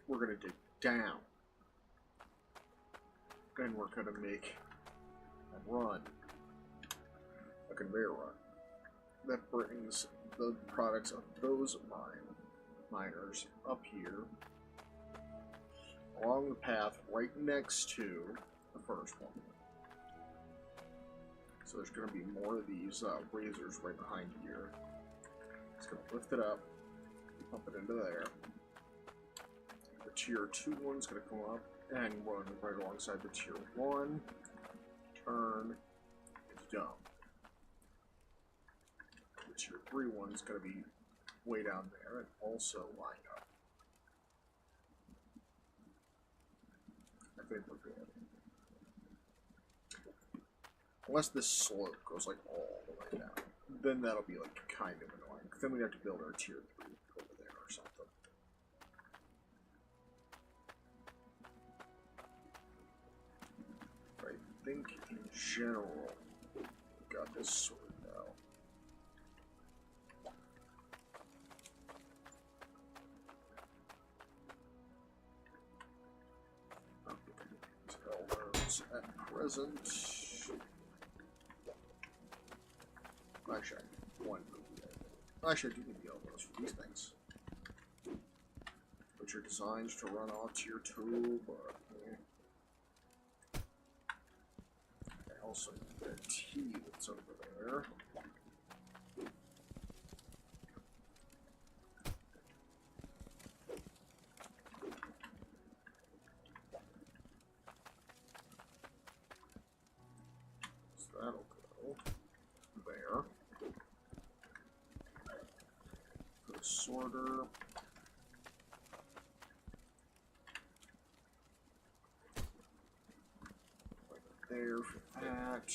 we're going to dig down. Then we're going to make a run. A conveyor run. That brings the products of those miners up here along the path right next to the first one. So there's going to be more of these razors right behind here. It's going to lift it up, pump it into there. The tier 2 one's going to come up and run right alongside the tier 1. Turn, it's dump. Tier 3 one's going to be way down there and also line up. I think we're good. Unless this slope goes like all the way down. Then that'll be like kind of annoying. Then we'd have to build our tier 3 over there or something. I think in general, we got this sorted out. At present, actually, I do need the elbows for these things, which are designed to run off tier 2, but I also need the T that's over there. That'll go there. Put a sorter. Right there for that.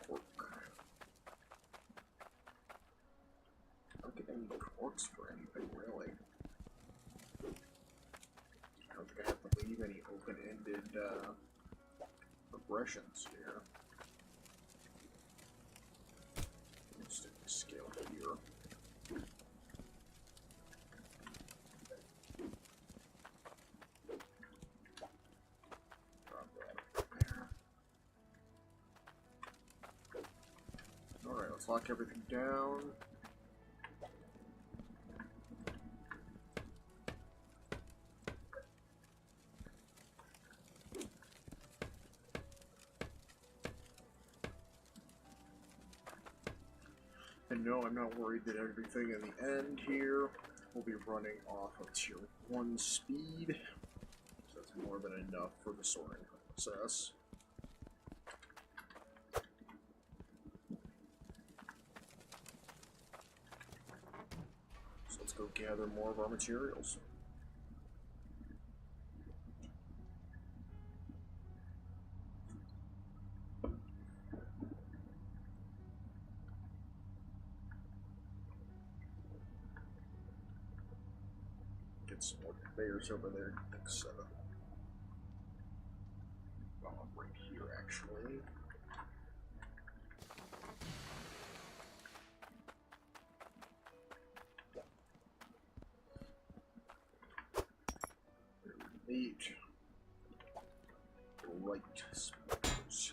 Cork. I don't get any corks for anything really. I don't think I have to leave any open-ended progressions here. Let's stick the scale here. Drop that up there. Alright, let's lock everything down. And no, I'm not worried that everything in the end here will be running off of tier 1 speed. So that's more than enough for the sorting process. go gather more of our materials. Get some more bears over there. So, well, right here actually. Need right smokers.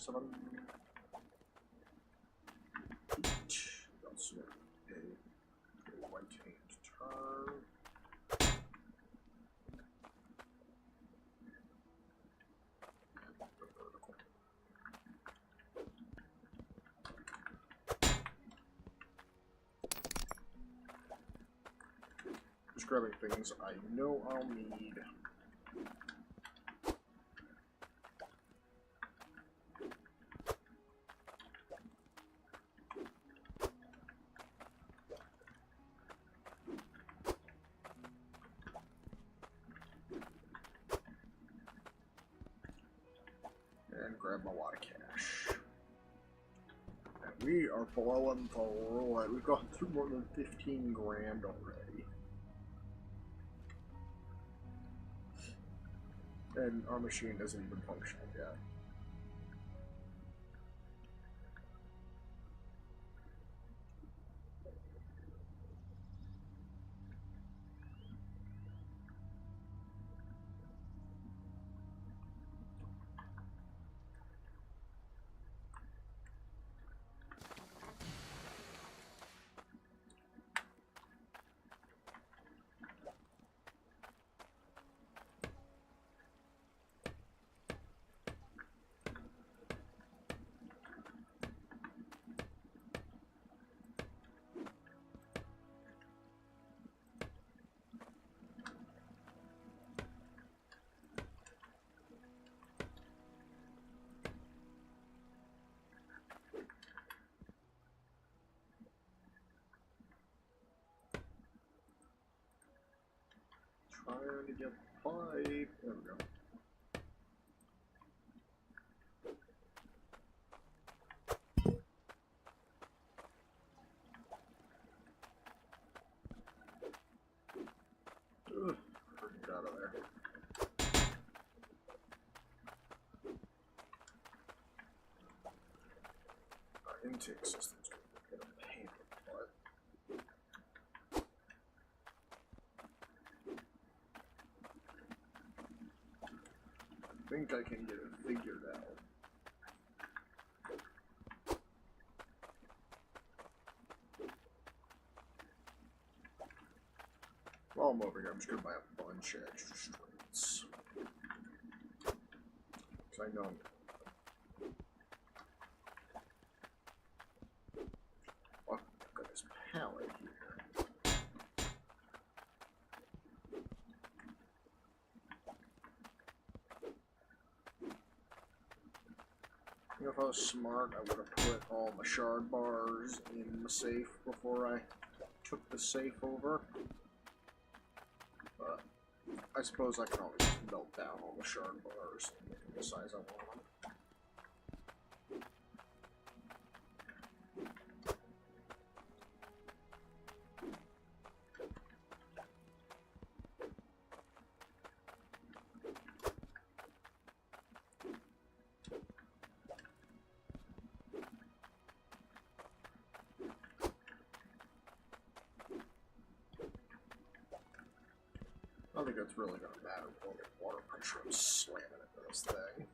Also a right-hand turn. Vertical. Just grabbing things I know I'll need. And grab my wad of cash. And we are blowing the road. We've gone through more than 15 grand already. And our machine isn't even functioning yet. Trying to get pipe. There we go. Ugh, get out of there. Our intake system's going to get a pain in the butt. I think I can get it figured out. While I'm over here, I'm just going to buy a bunch of extra strings. Because I know oh, I've got this pallet here. You know, if I was smart, I would have put all my shard bars in the safe before I took the safe over. But I suppose I can always just melt down all the shard bars and make them the size I want them. I don't think it's really going to matter what water pressure I'm slamming into this thing.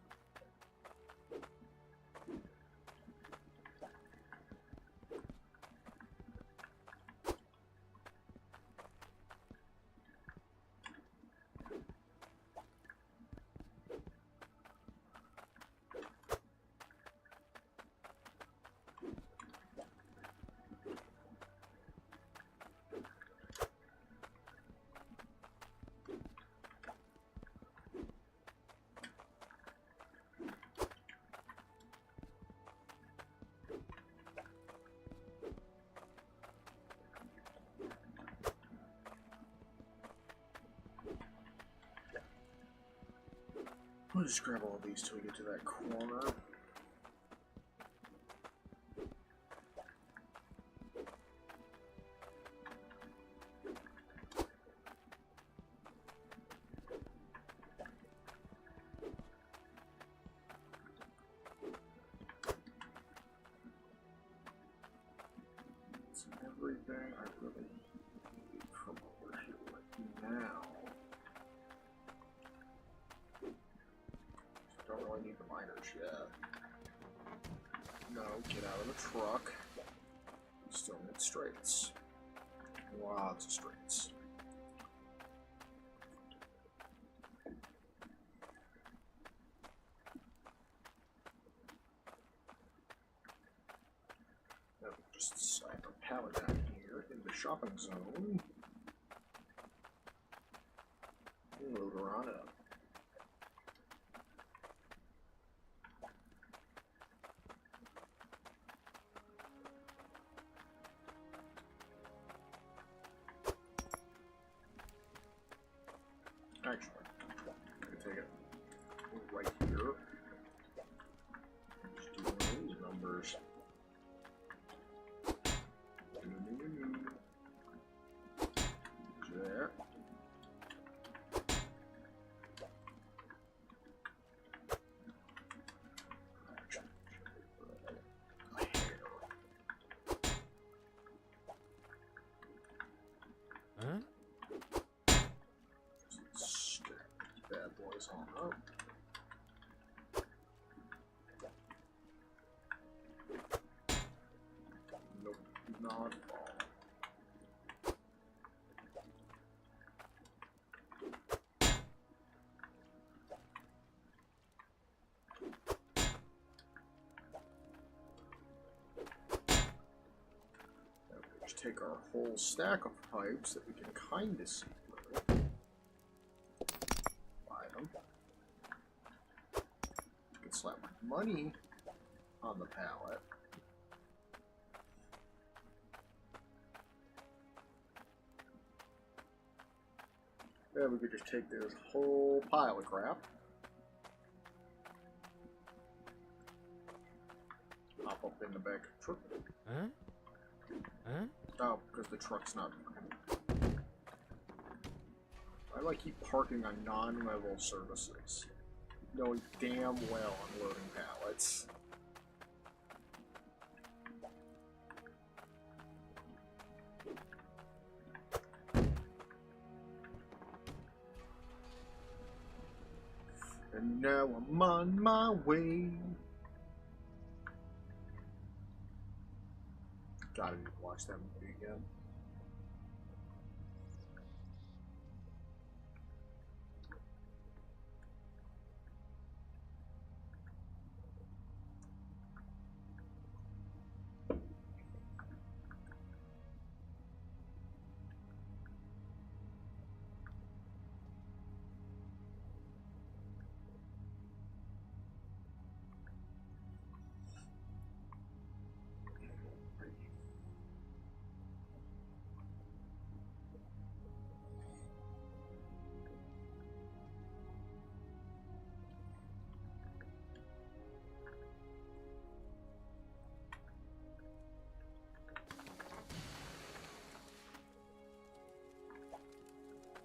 We'll just grab all these till we get to that corner. Everything I really need from over here right now. Don't really need the miners yet. No, get out of the truck. Still need straights. Lots of straights. Just slap a pallet down here in the shopping zone. And load her on up. Actually, I can take it right here. Just do one of these numbers. There. Huh? Stack these bad boys on up. Nope, not all. Just take our whole stack of pipes that we can kind of see through. Buy them. You can slap money on the pallet. Then we could just take this whole pile of crap. Hop up in the back of the truck. Huh? Huh? Oh, because the truck's not. Why do I keep parking on non-level services? Knowing damn well I'm loading pallets. And now I'm on my way. Gotta watch that movie again.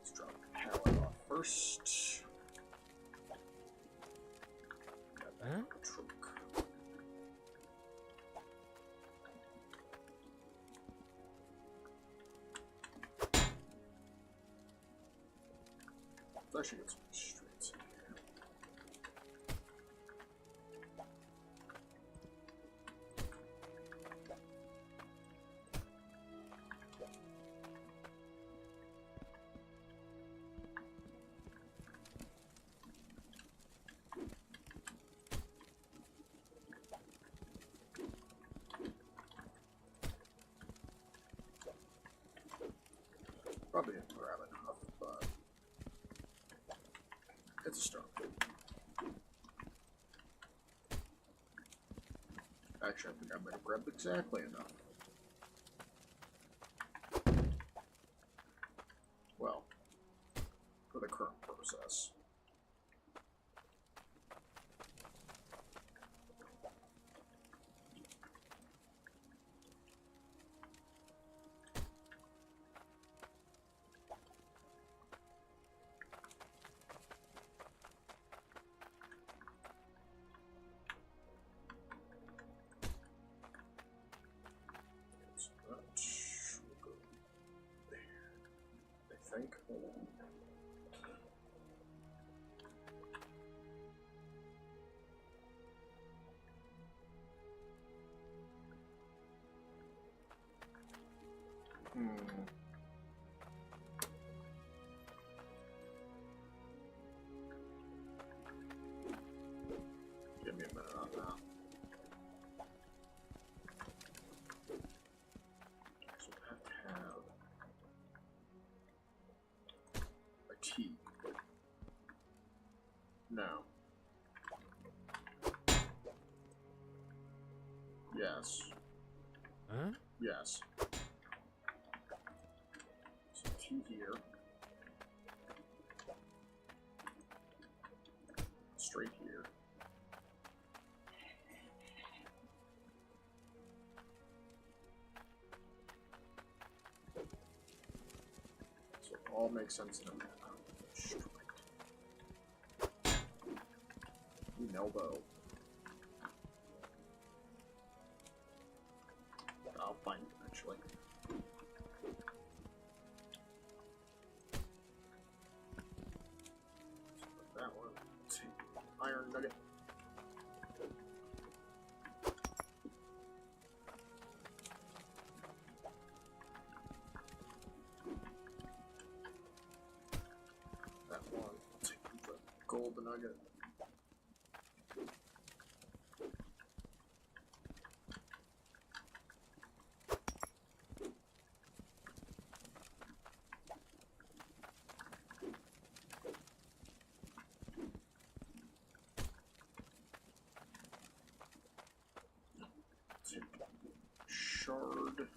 Let's drop the pallet off first. Got that Huh? on the truck. I should get some straights in here. Probably didn't grab enough, but it's a start. Actually, I think I might have grabbed exactly enough. Well, for the current process. drink. Hold on. Give me a minute on that. So we have to have a tea. No. Yes. Huh? Yes. So tea here. Straight here. So it all makes sense in a minute. Straight. An elbow. I'll find it eventually. So that one. Take iron nugget. That one. Take the gold nugget. Take shard.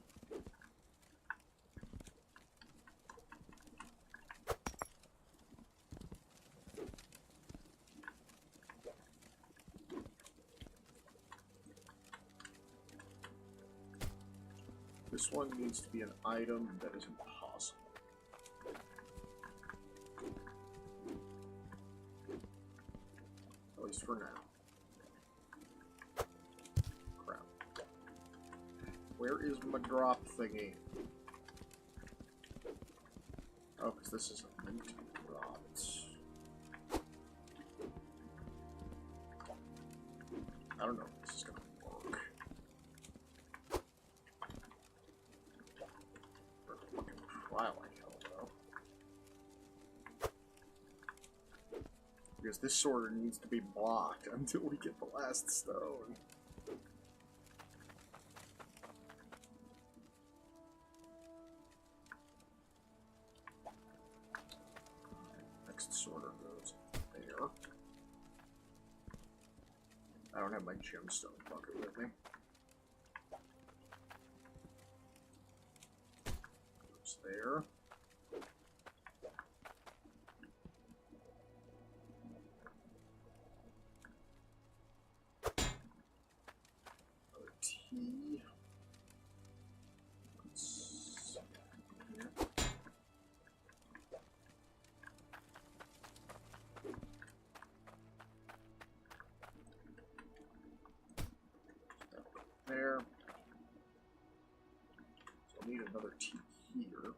This one needs to be an item that is impossible. At least for now. Crap. Where is my drop thingy? Oh, because this is a mint drop. I don't know if this is going to work. For a fucking trial, I hell though. Because this sorter needs to be blocked until we get the last stone. Next sorter goes there. I don't have my gemstone bucket with me. Goes there. Another tea. Let's here. There. So I'll need another tea here.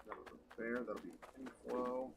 That'll go there. That'll be inflow.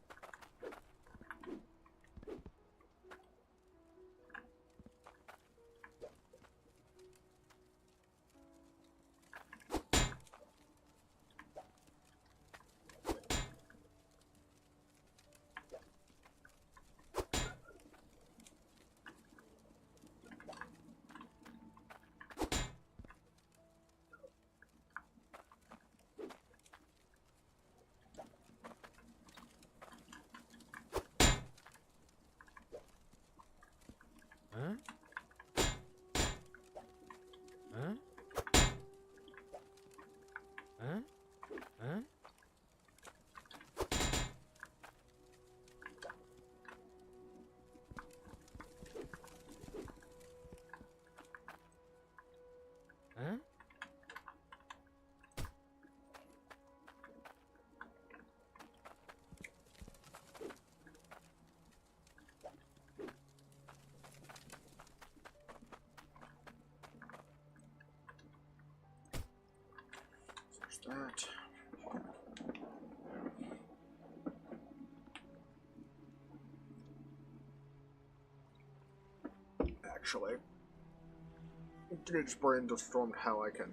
that. Actually, I just brainstormed how I can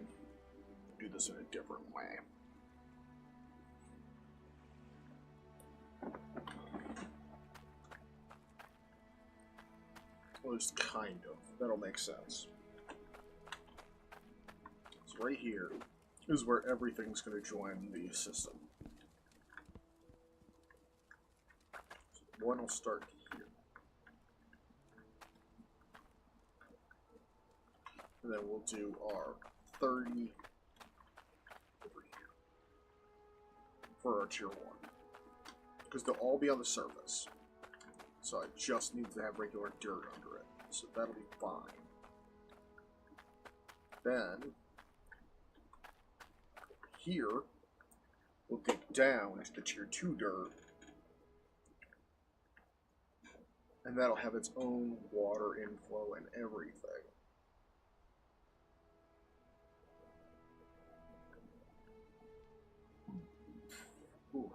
do this in a different way. At least kind of. That'll make sense. So right here is where everything's going to join the system. So one will start here. And then we'll do our 30 over here for our tier 1. Because they'll all be on the surface. So I just need to have regular dirt under it. So that'll be fine. Then, here, we'll dig down into the tier 2 dirt. And that'll have its own water inflow and everything. Ooh.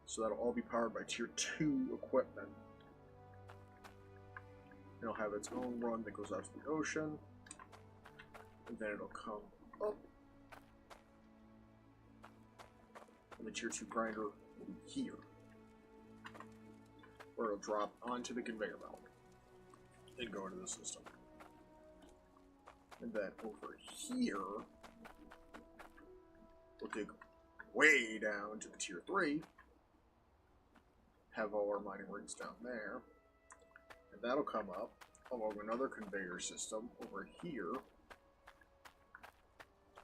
So that'll all be powered by tier 2 equipment. It'll have its own run that goes out to the ocean. And then it'll come up. And the tier 2 grinder will be here. Where it'll drop onto the conveyor belt. And go into the system. And then over here, we'll dig way down to the tier 3. Have all our mining rigs down there. And that'll come up along another conveyor system over here.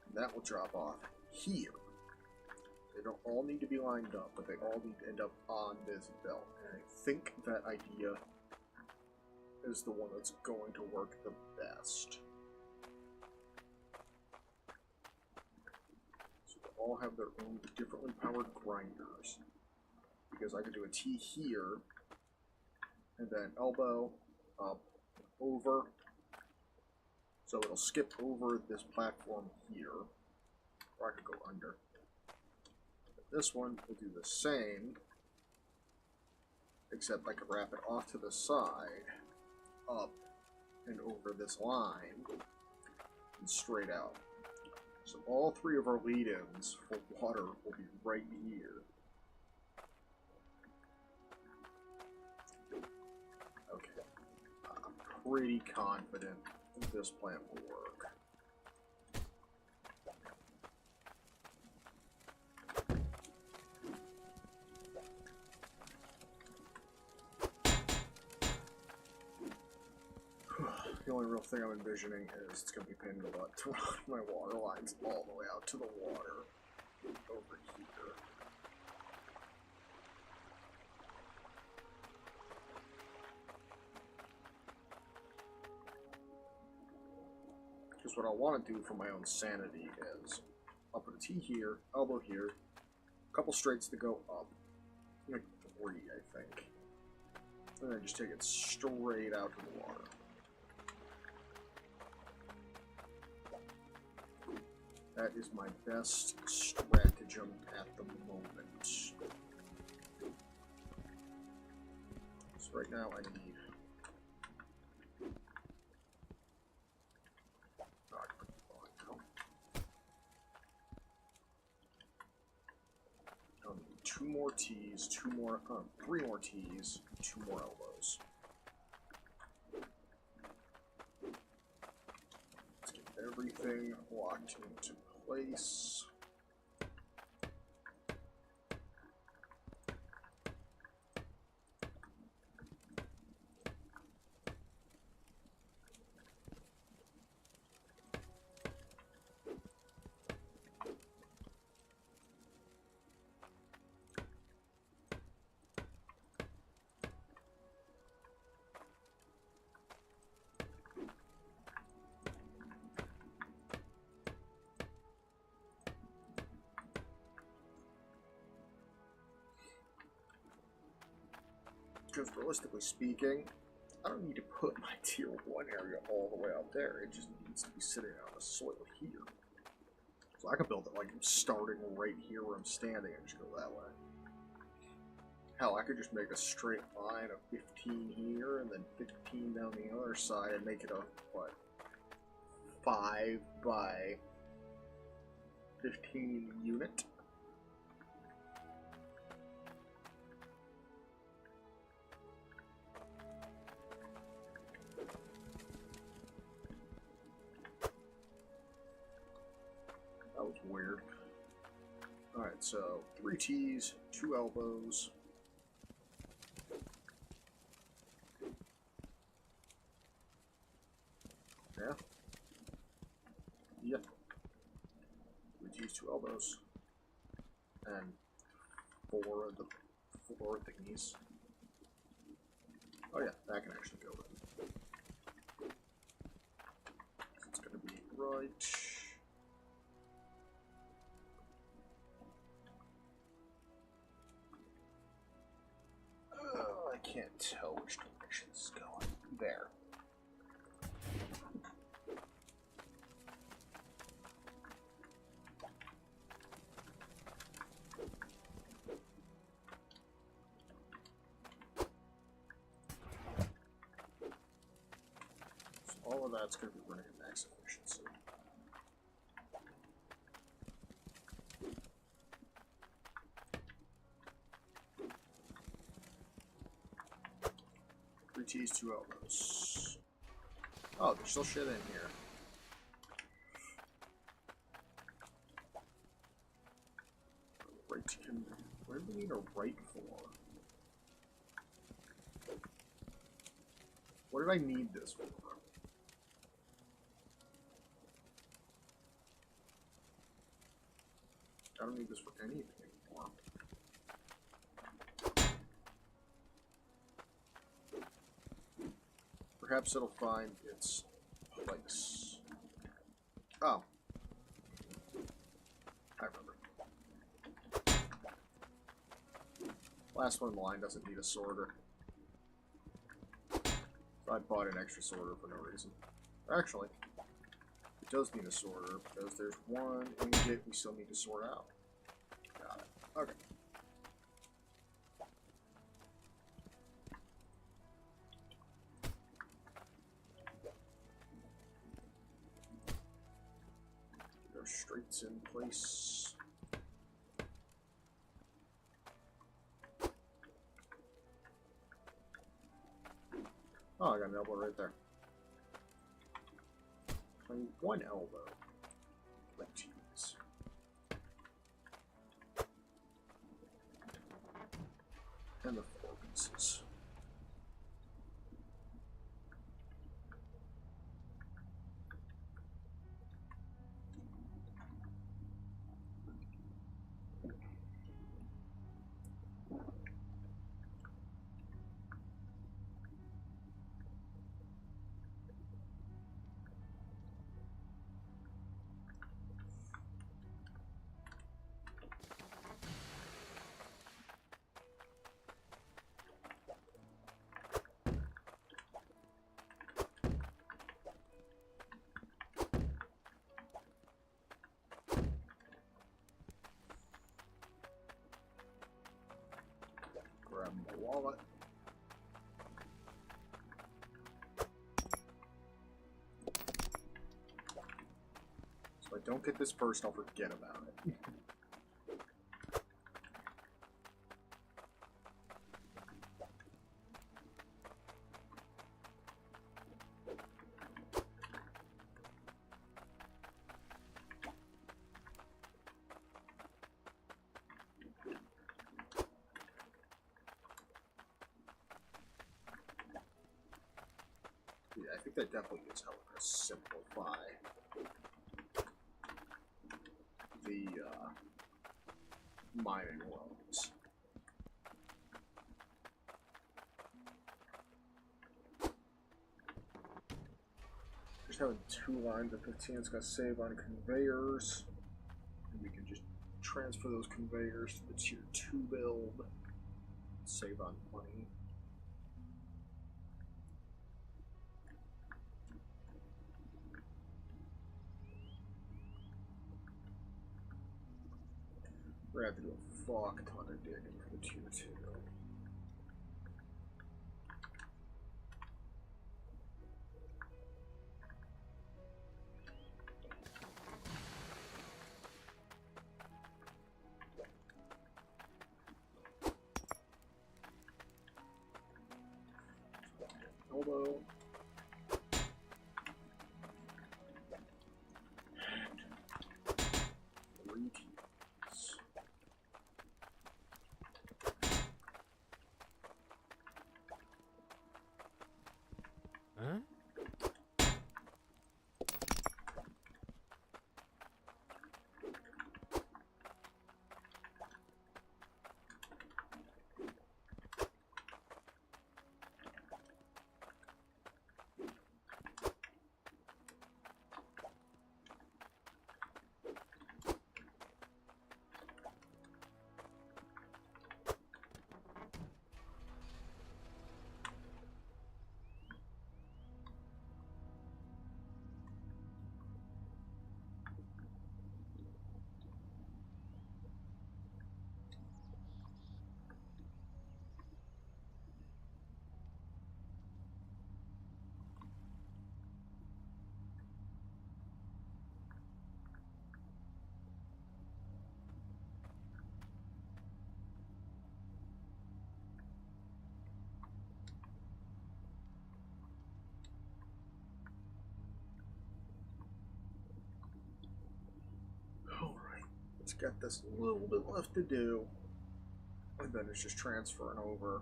And that will drop off here. They don't all need to be lined up, but they all need to end up on this belt. And I think that idea is the one that's going to work the best. So they all have their own differently powered grinders. Because I could do a T here, and then elbow, up, over. So it'll skip over this platform here, or I could go under. This one will do the same, except I could wrap it off to the side, up, and over this line, and straight out. So all 3 of our lead-ins for water will be right here. Okay, I'm pretty confident this plan will work. The only real thing I'm envisioning is it's going to be pain in the butt to run my water lines all the way out to the water over here. Because what I want to do for my own sanity is I'll put a T here, elbow here, a couple straights to go up, like 3, I think. And then just take it straight out to the water. That is my best stratagem at the moment. So right now I need... I'll need 2 more T's, 3 more T's, 2 more elbows. Let's get everything locked into place. Because realistically speaking, I don't need to put my tier 1 area all the way out there. It just needs to be sitting on the soil here. So I could build it like starting right here where I'm standing and just go that way. Hell, I could just make a straight line of 15 here and then 15 down the other side and make it a, what, 5 by 15 unit? That was weird. Alright, so 3 T's, 2 elbows. Yeah. Yep. 3 T's, 2 elbows. And 4 of the 4 thingies. Oh yeah, that can actually go in. So it's gonna be right. I can't tell which direction this is going. There. So all of that's going to be running at max efficiency. Three T's, 2 elbows. Oh, there's still shit in here. Right can. What do we need a right for? What did I need this for? I don't need this for anything anymore. Perhaps it'll find its place. Oh. I remember. Last one in the line doesn't need a sorter. So I bought an extra sorter for no reason. Actually, it does need a sorter because there's one ingot we still need to sort out. Got it. Okay. Get our straights in place. Oh, I got an elbow right there. I need 1 elbow. Like cheese. And the 4 pieces. Grab my wallet. So I don't get this first, I'll forget about it. Yeah, I think that definitely is helping us simplify the mining loans. Just having 2 lines of 15 is going to save on conveyors. And we can just transfer those conveyors to the tier 2 build. Save on money. We're gonna have to do a fuck ton of digging for the tier 2. Elbow. And 3 teams. Huh? Alright, it's got this little bit left to do. And then it's just transferring over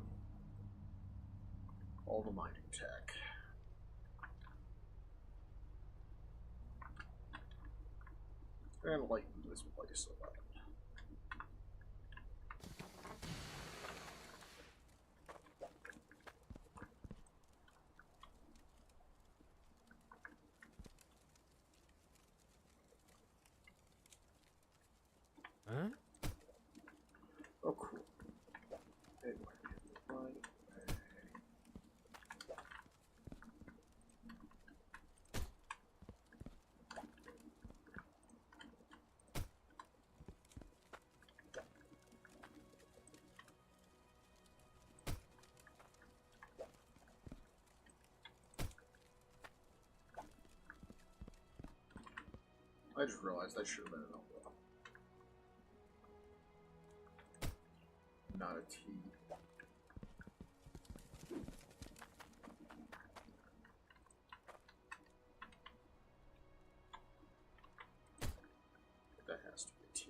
all the mining tech. And lighten this place up. Huh? Oh, cool. Anyway, right. I just realized that should have been an elbow. Not a T. That has to be a T.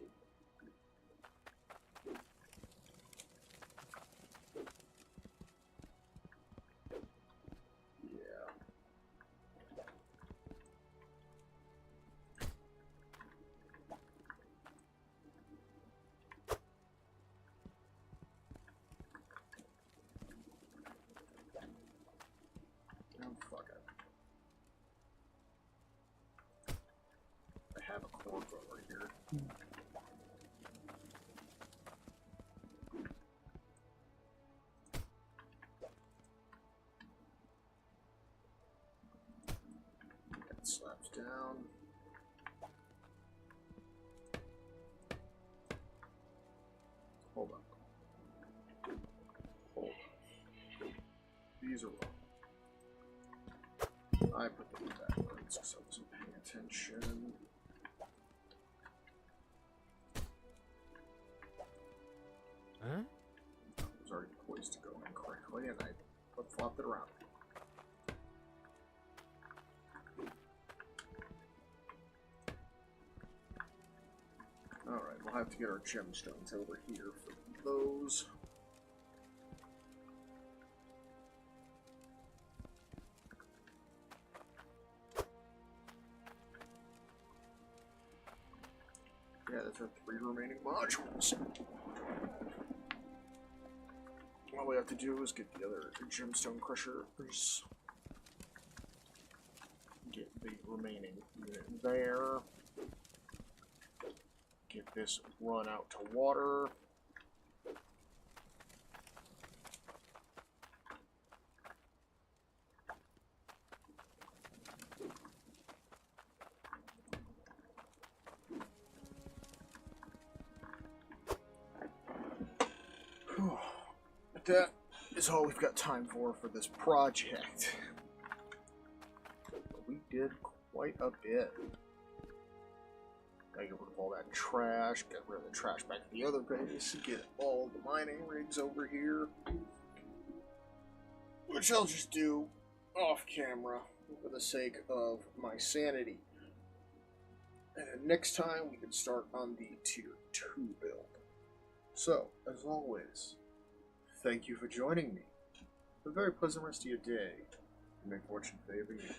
Yeah. Oh, fuck it. I have a cord over here. It slaps down. Hold on. Hold on. These are wrong. I put them backwards because I wasn't paying attention. Huh? I was already poised to go in correctly, and I flip-flopped it around. Alright, we'll have to get our gemstones over here for those. Yeah, that's our 3 remaining modules. All we have to do is get the other gemstone crushers. Get the remaining unit there. Get this run out to water. that is all we've got time for this project. We did quite a bit. Gotta get rid of all that trash, get rid of the trash back at the other base, get all the mining rigs over here. Which I'll just do off camera for the sake of my sanity. And then next time we can start on the tier 2 build. So, as always, thank you for joining me. Have a very pleasant rest of your day, and may fortune favor you.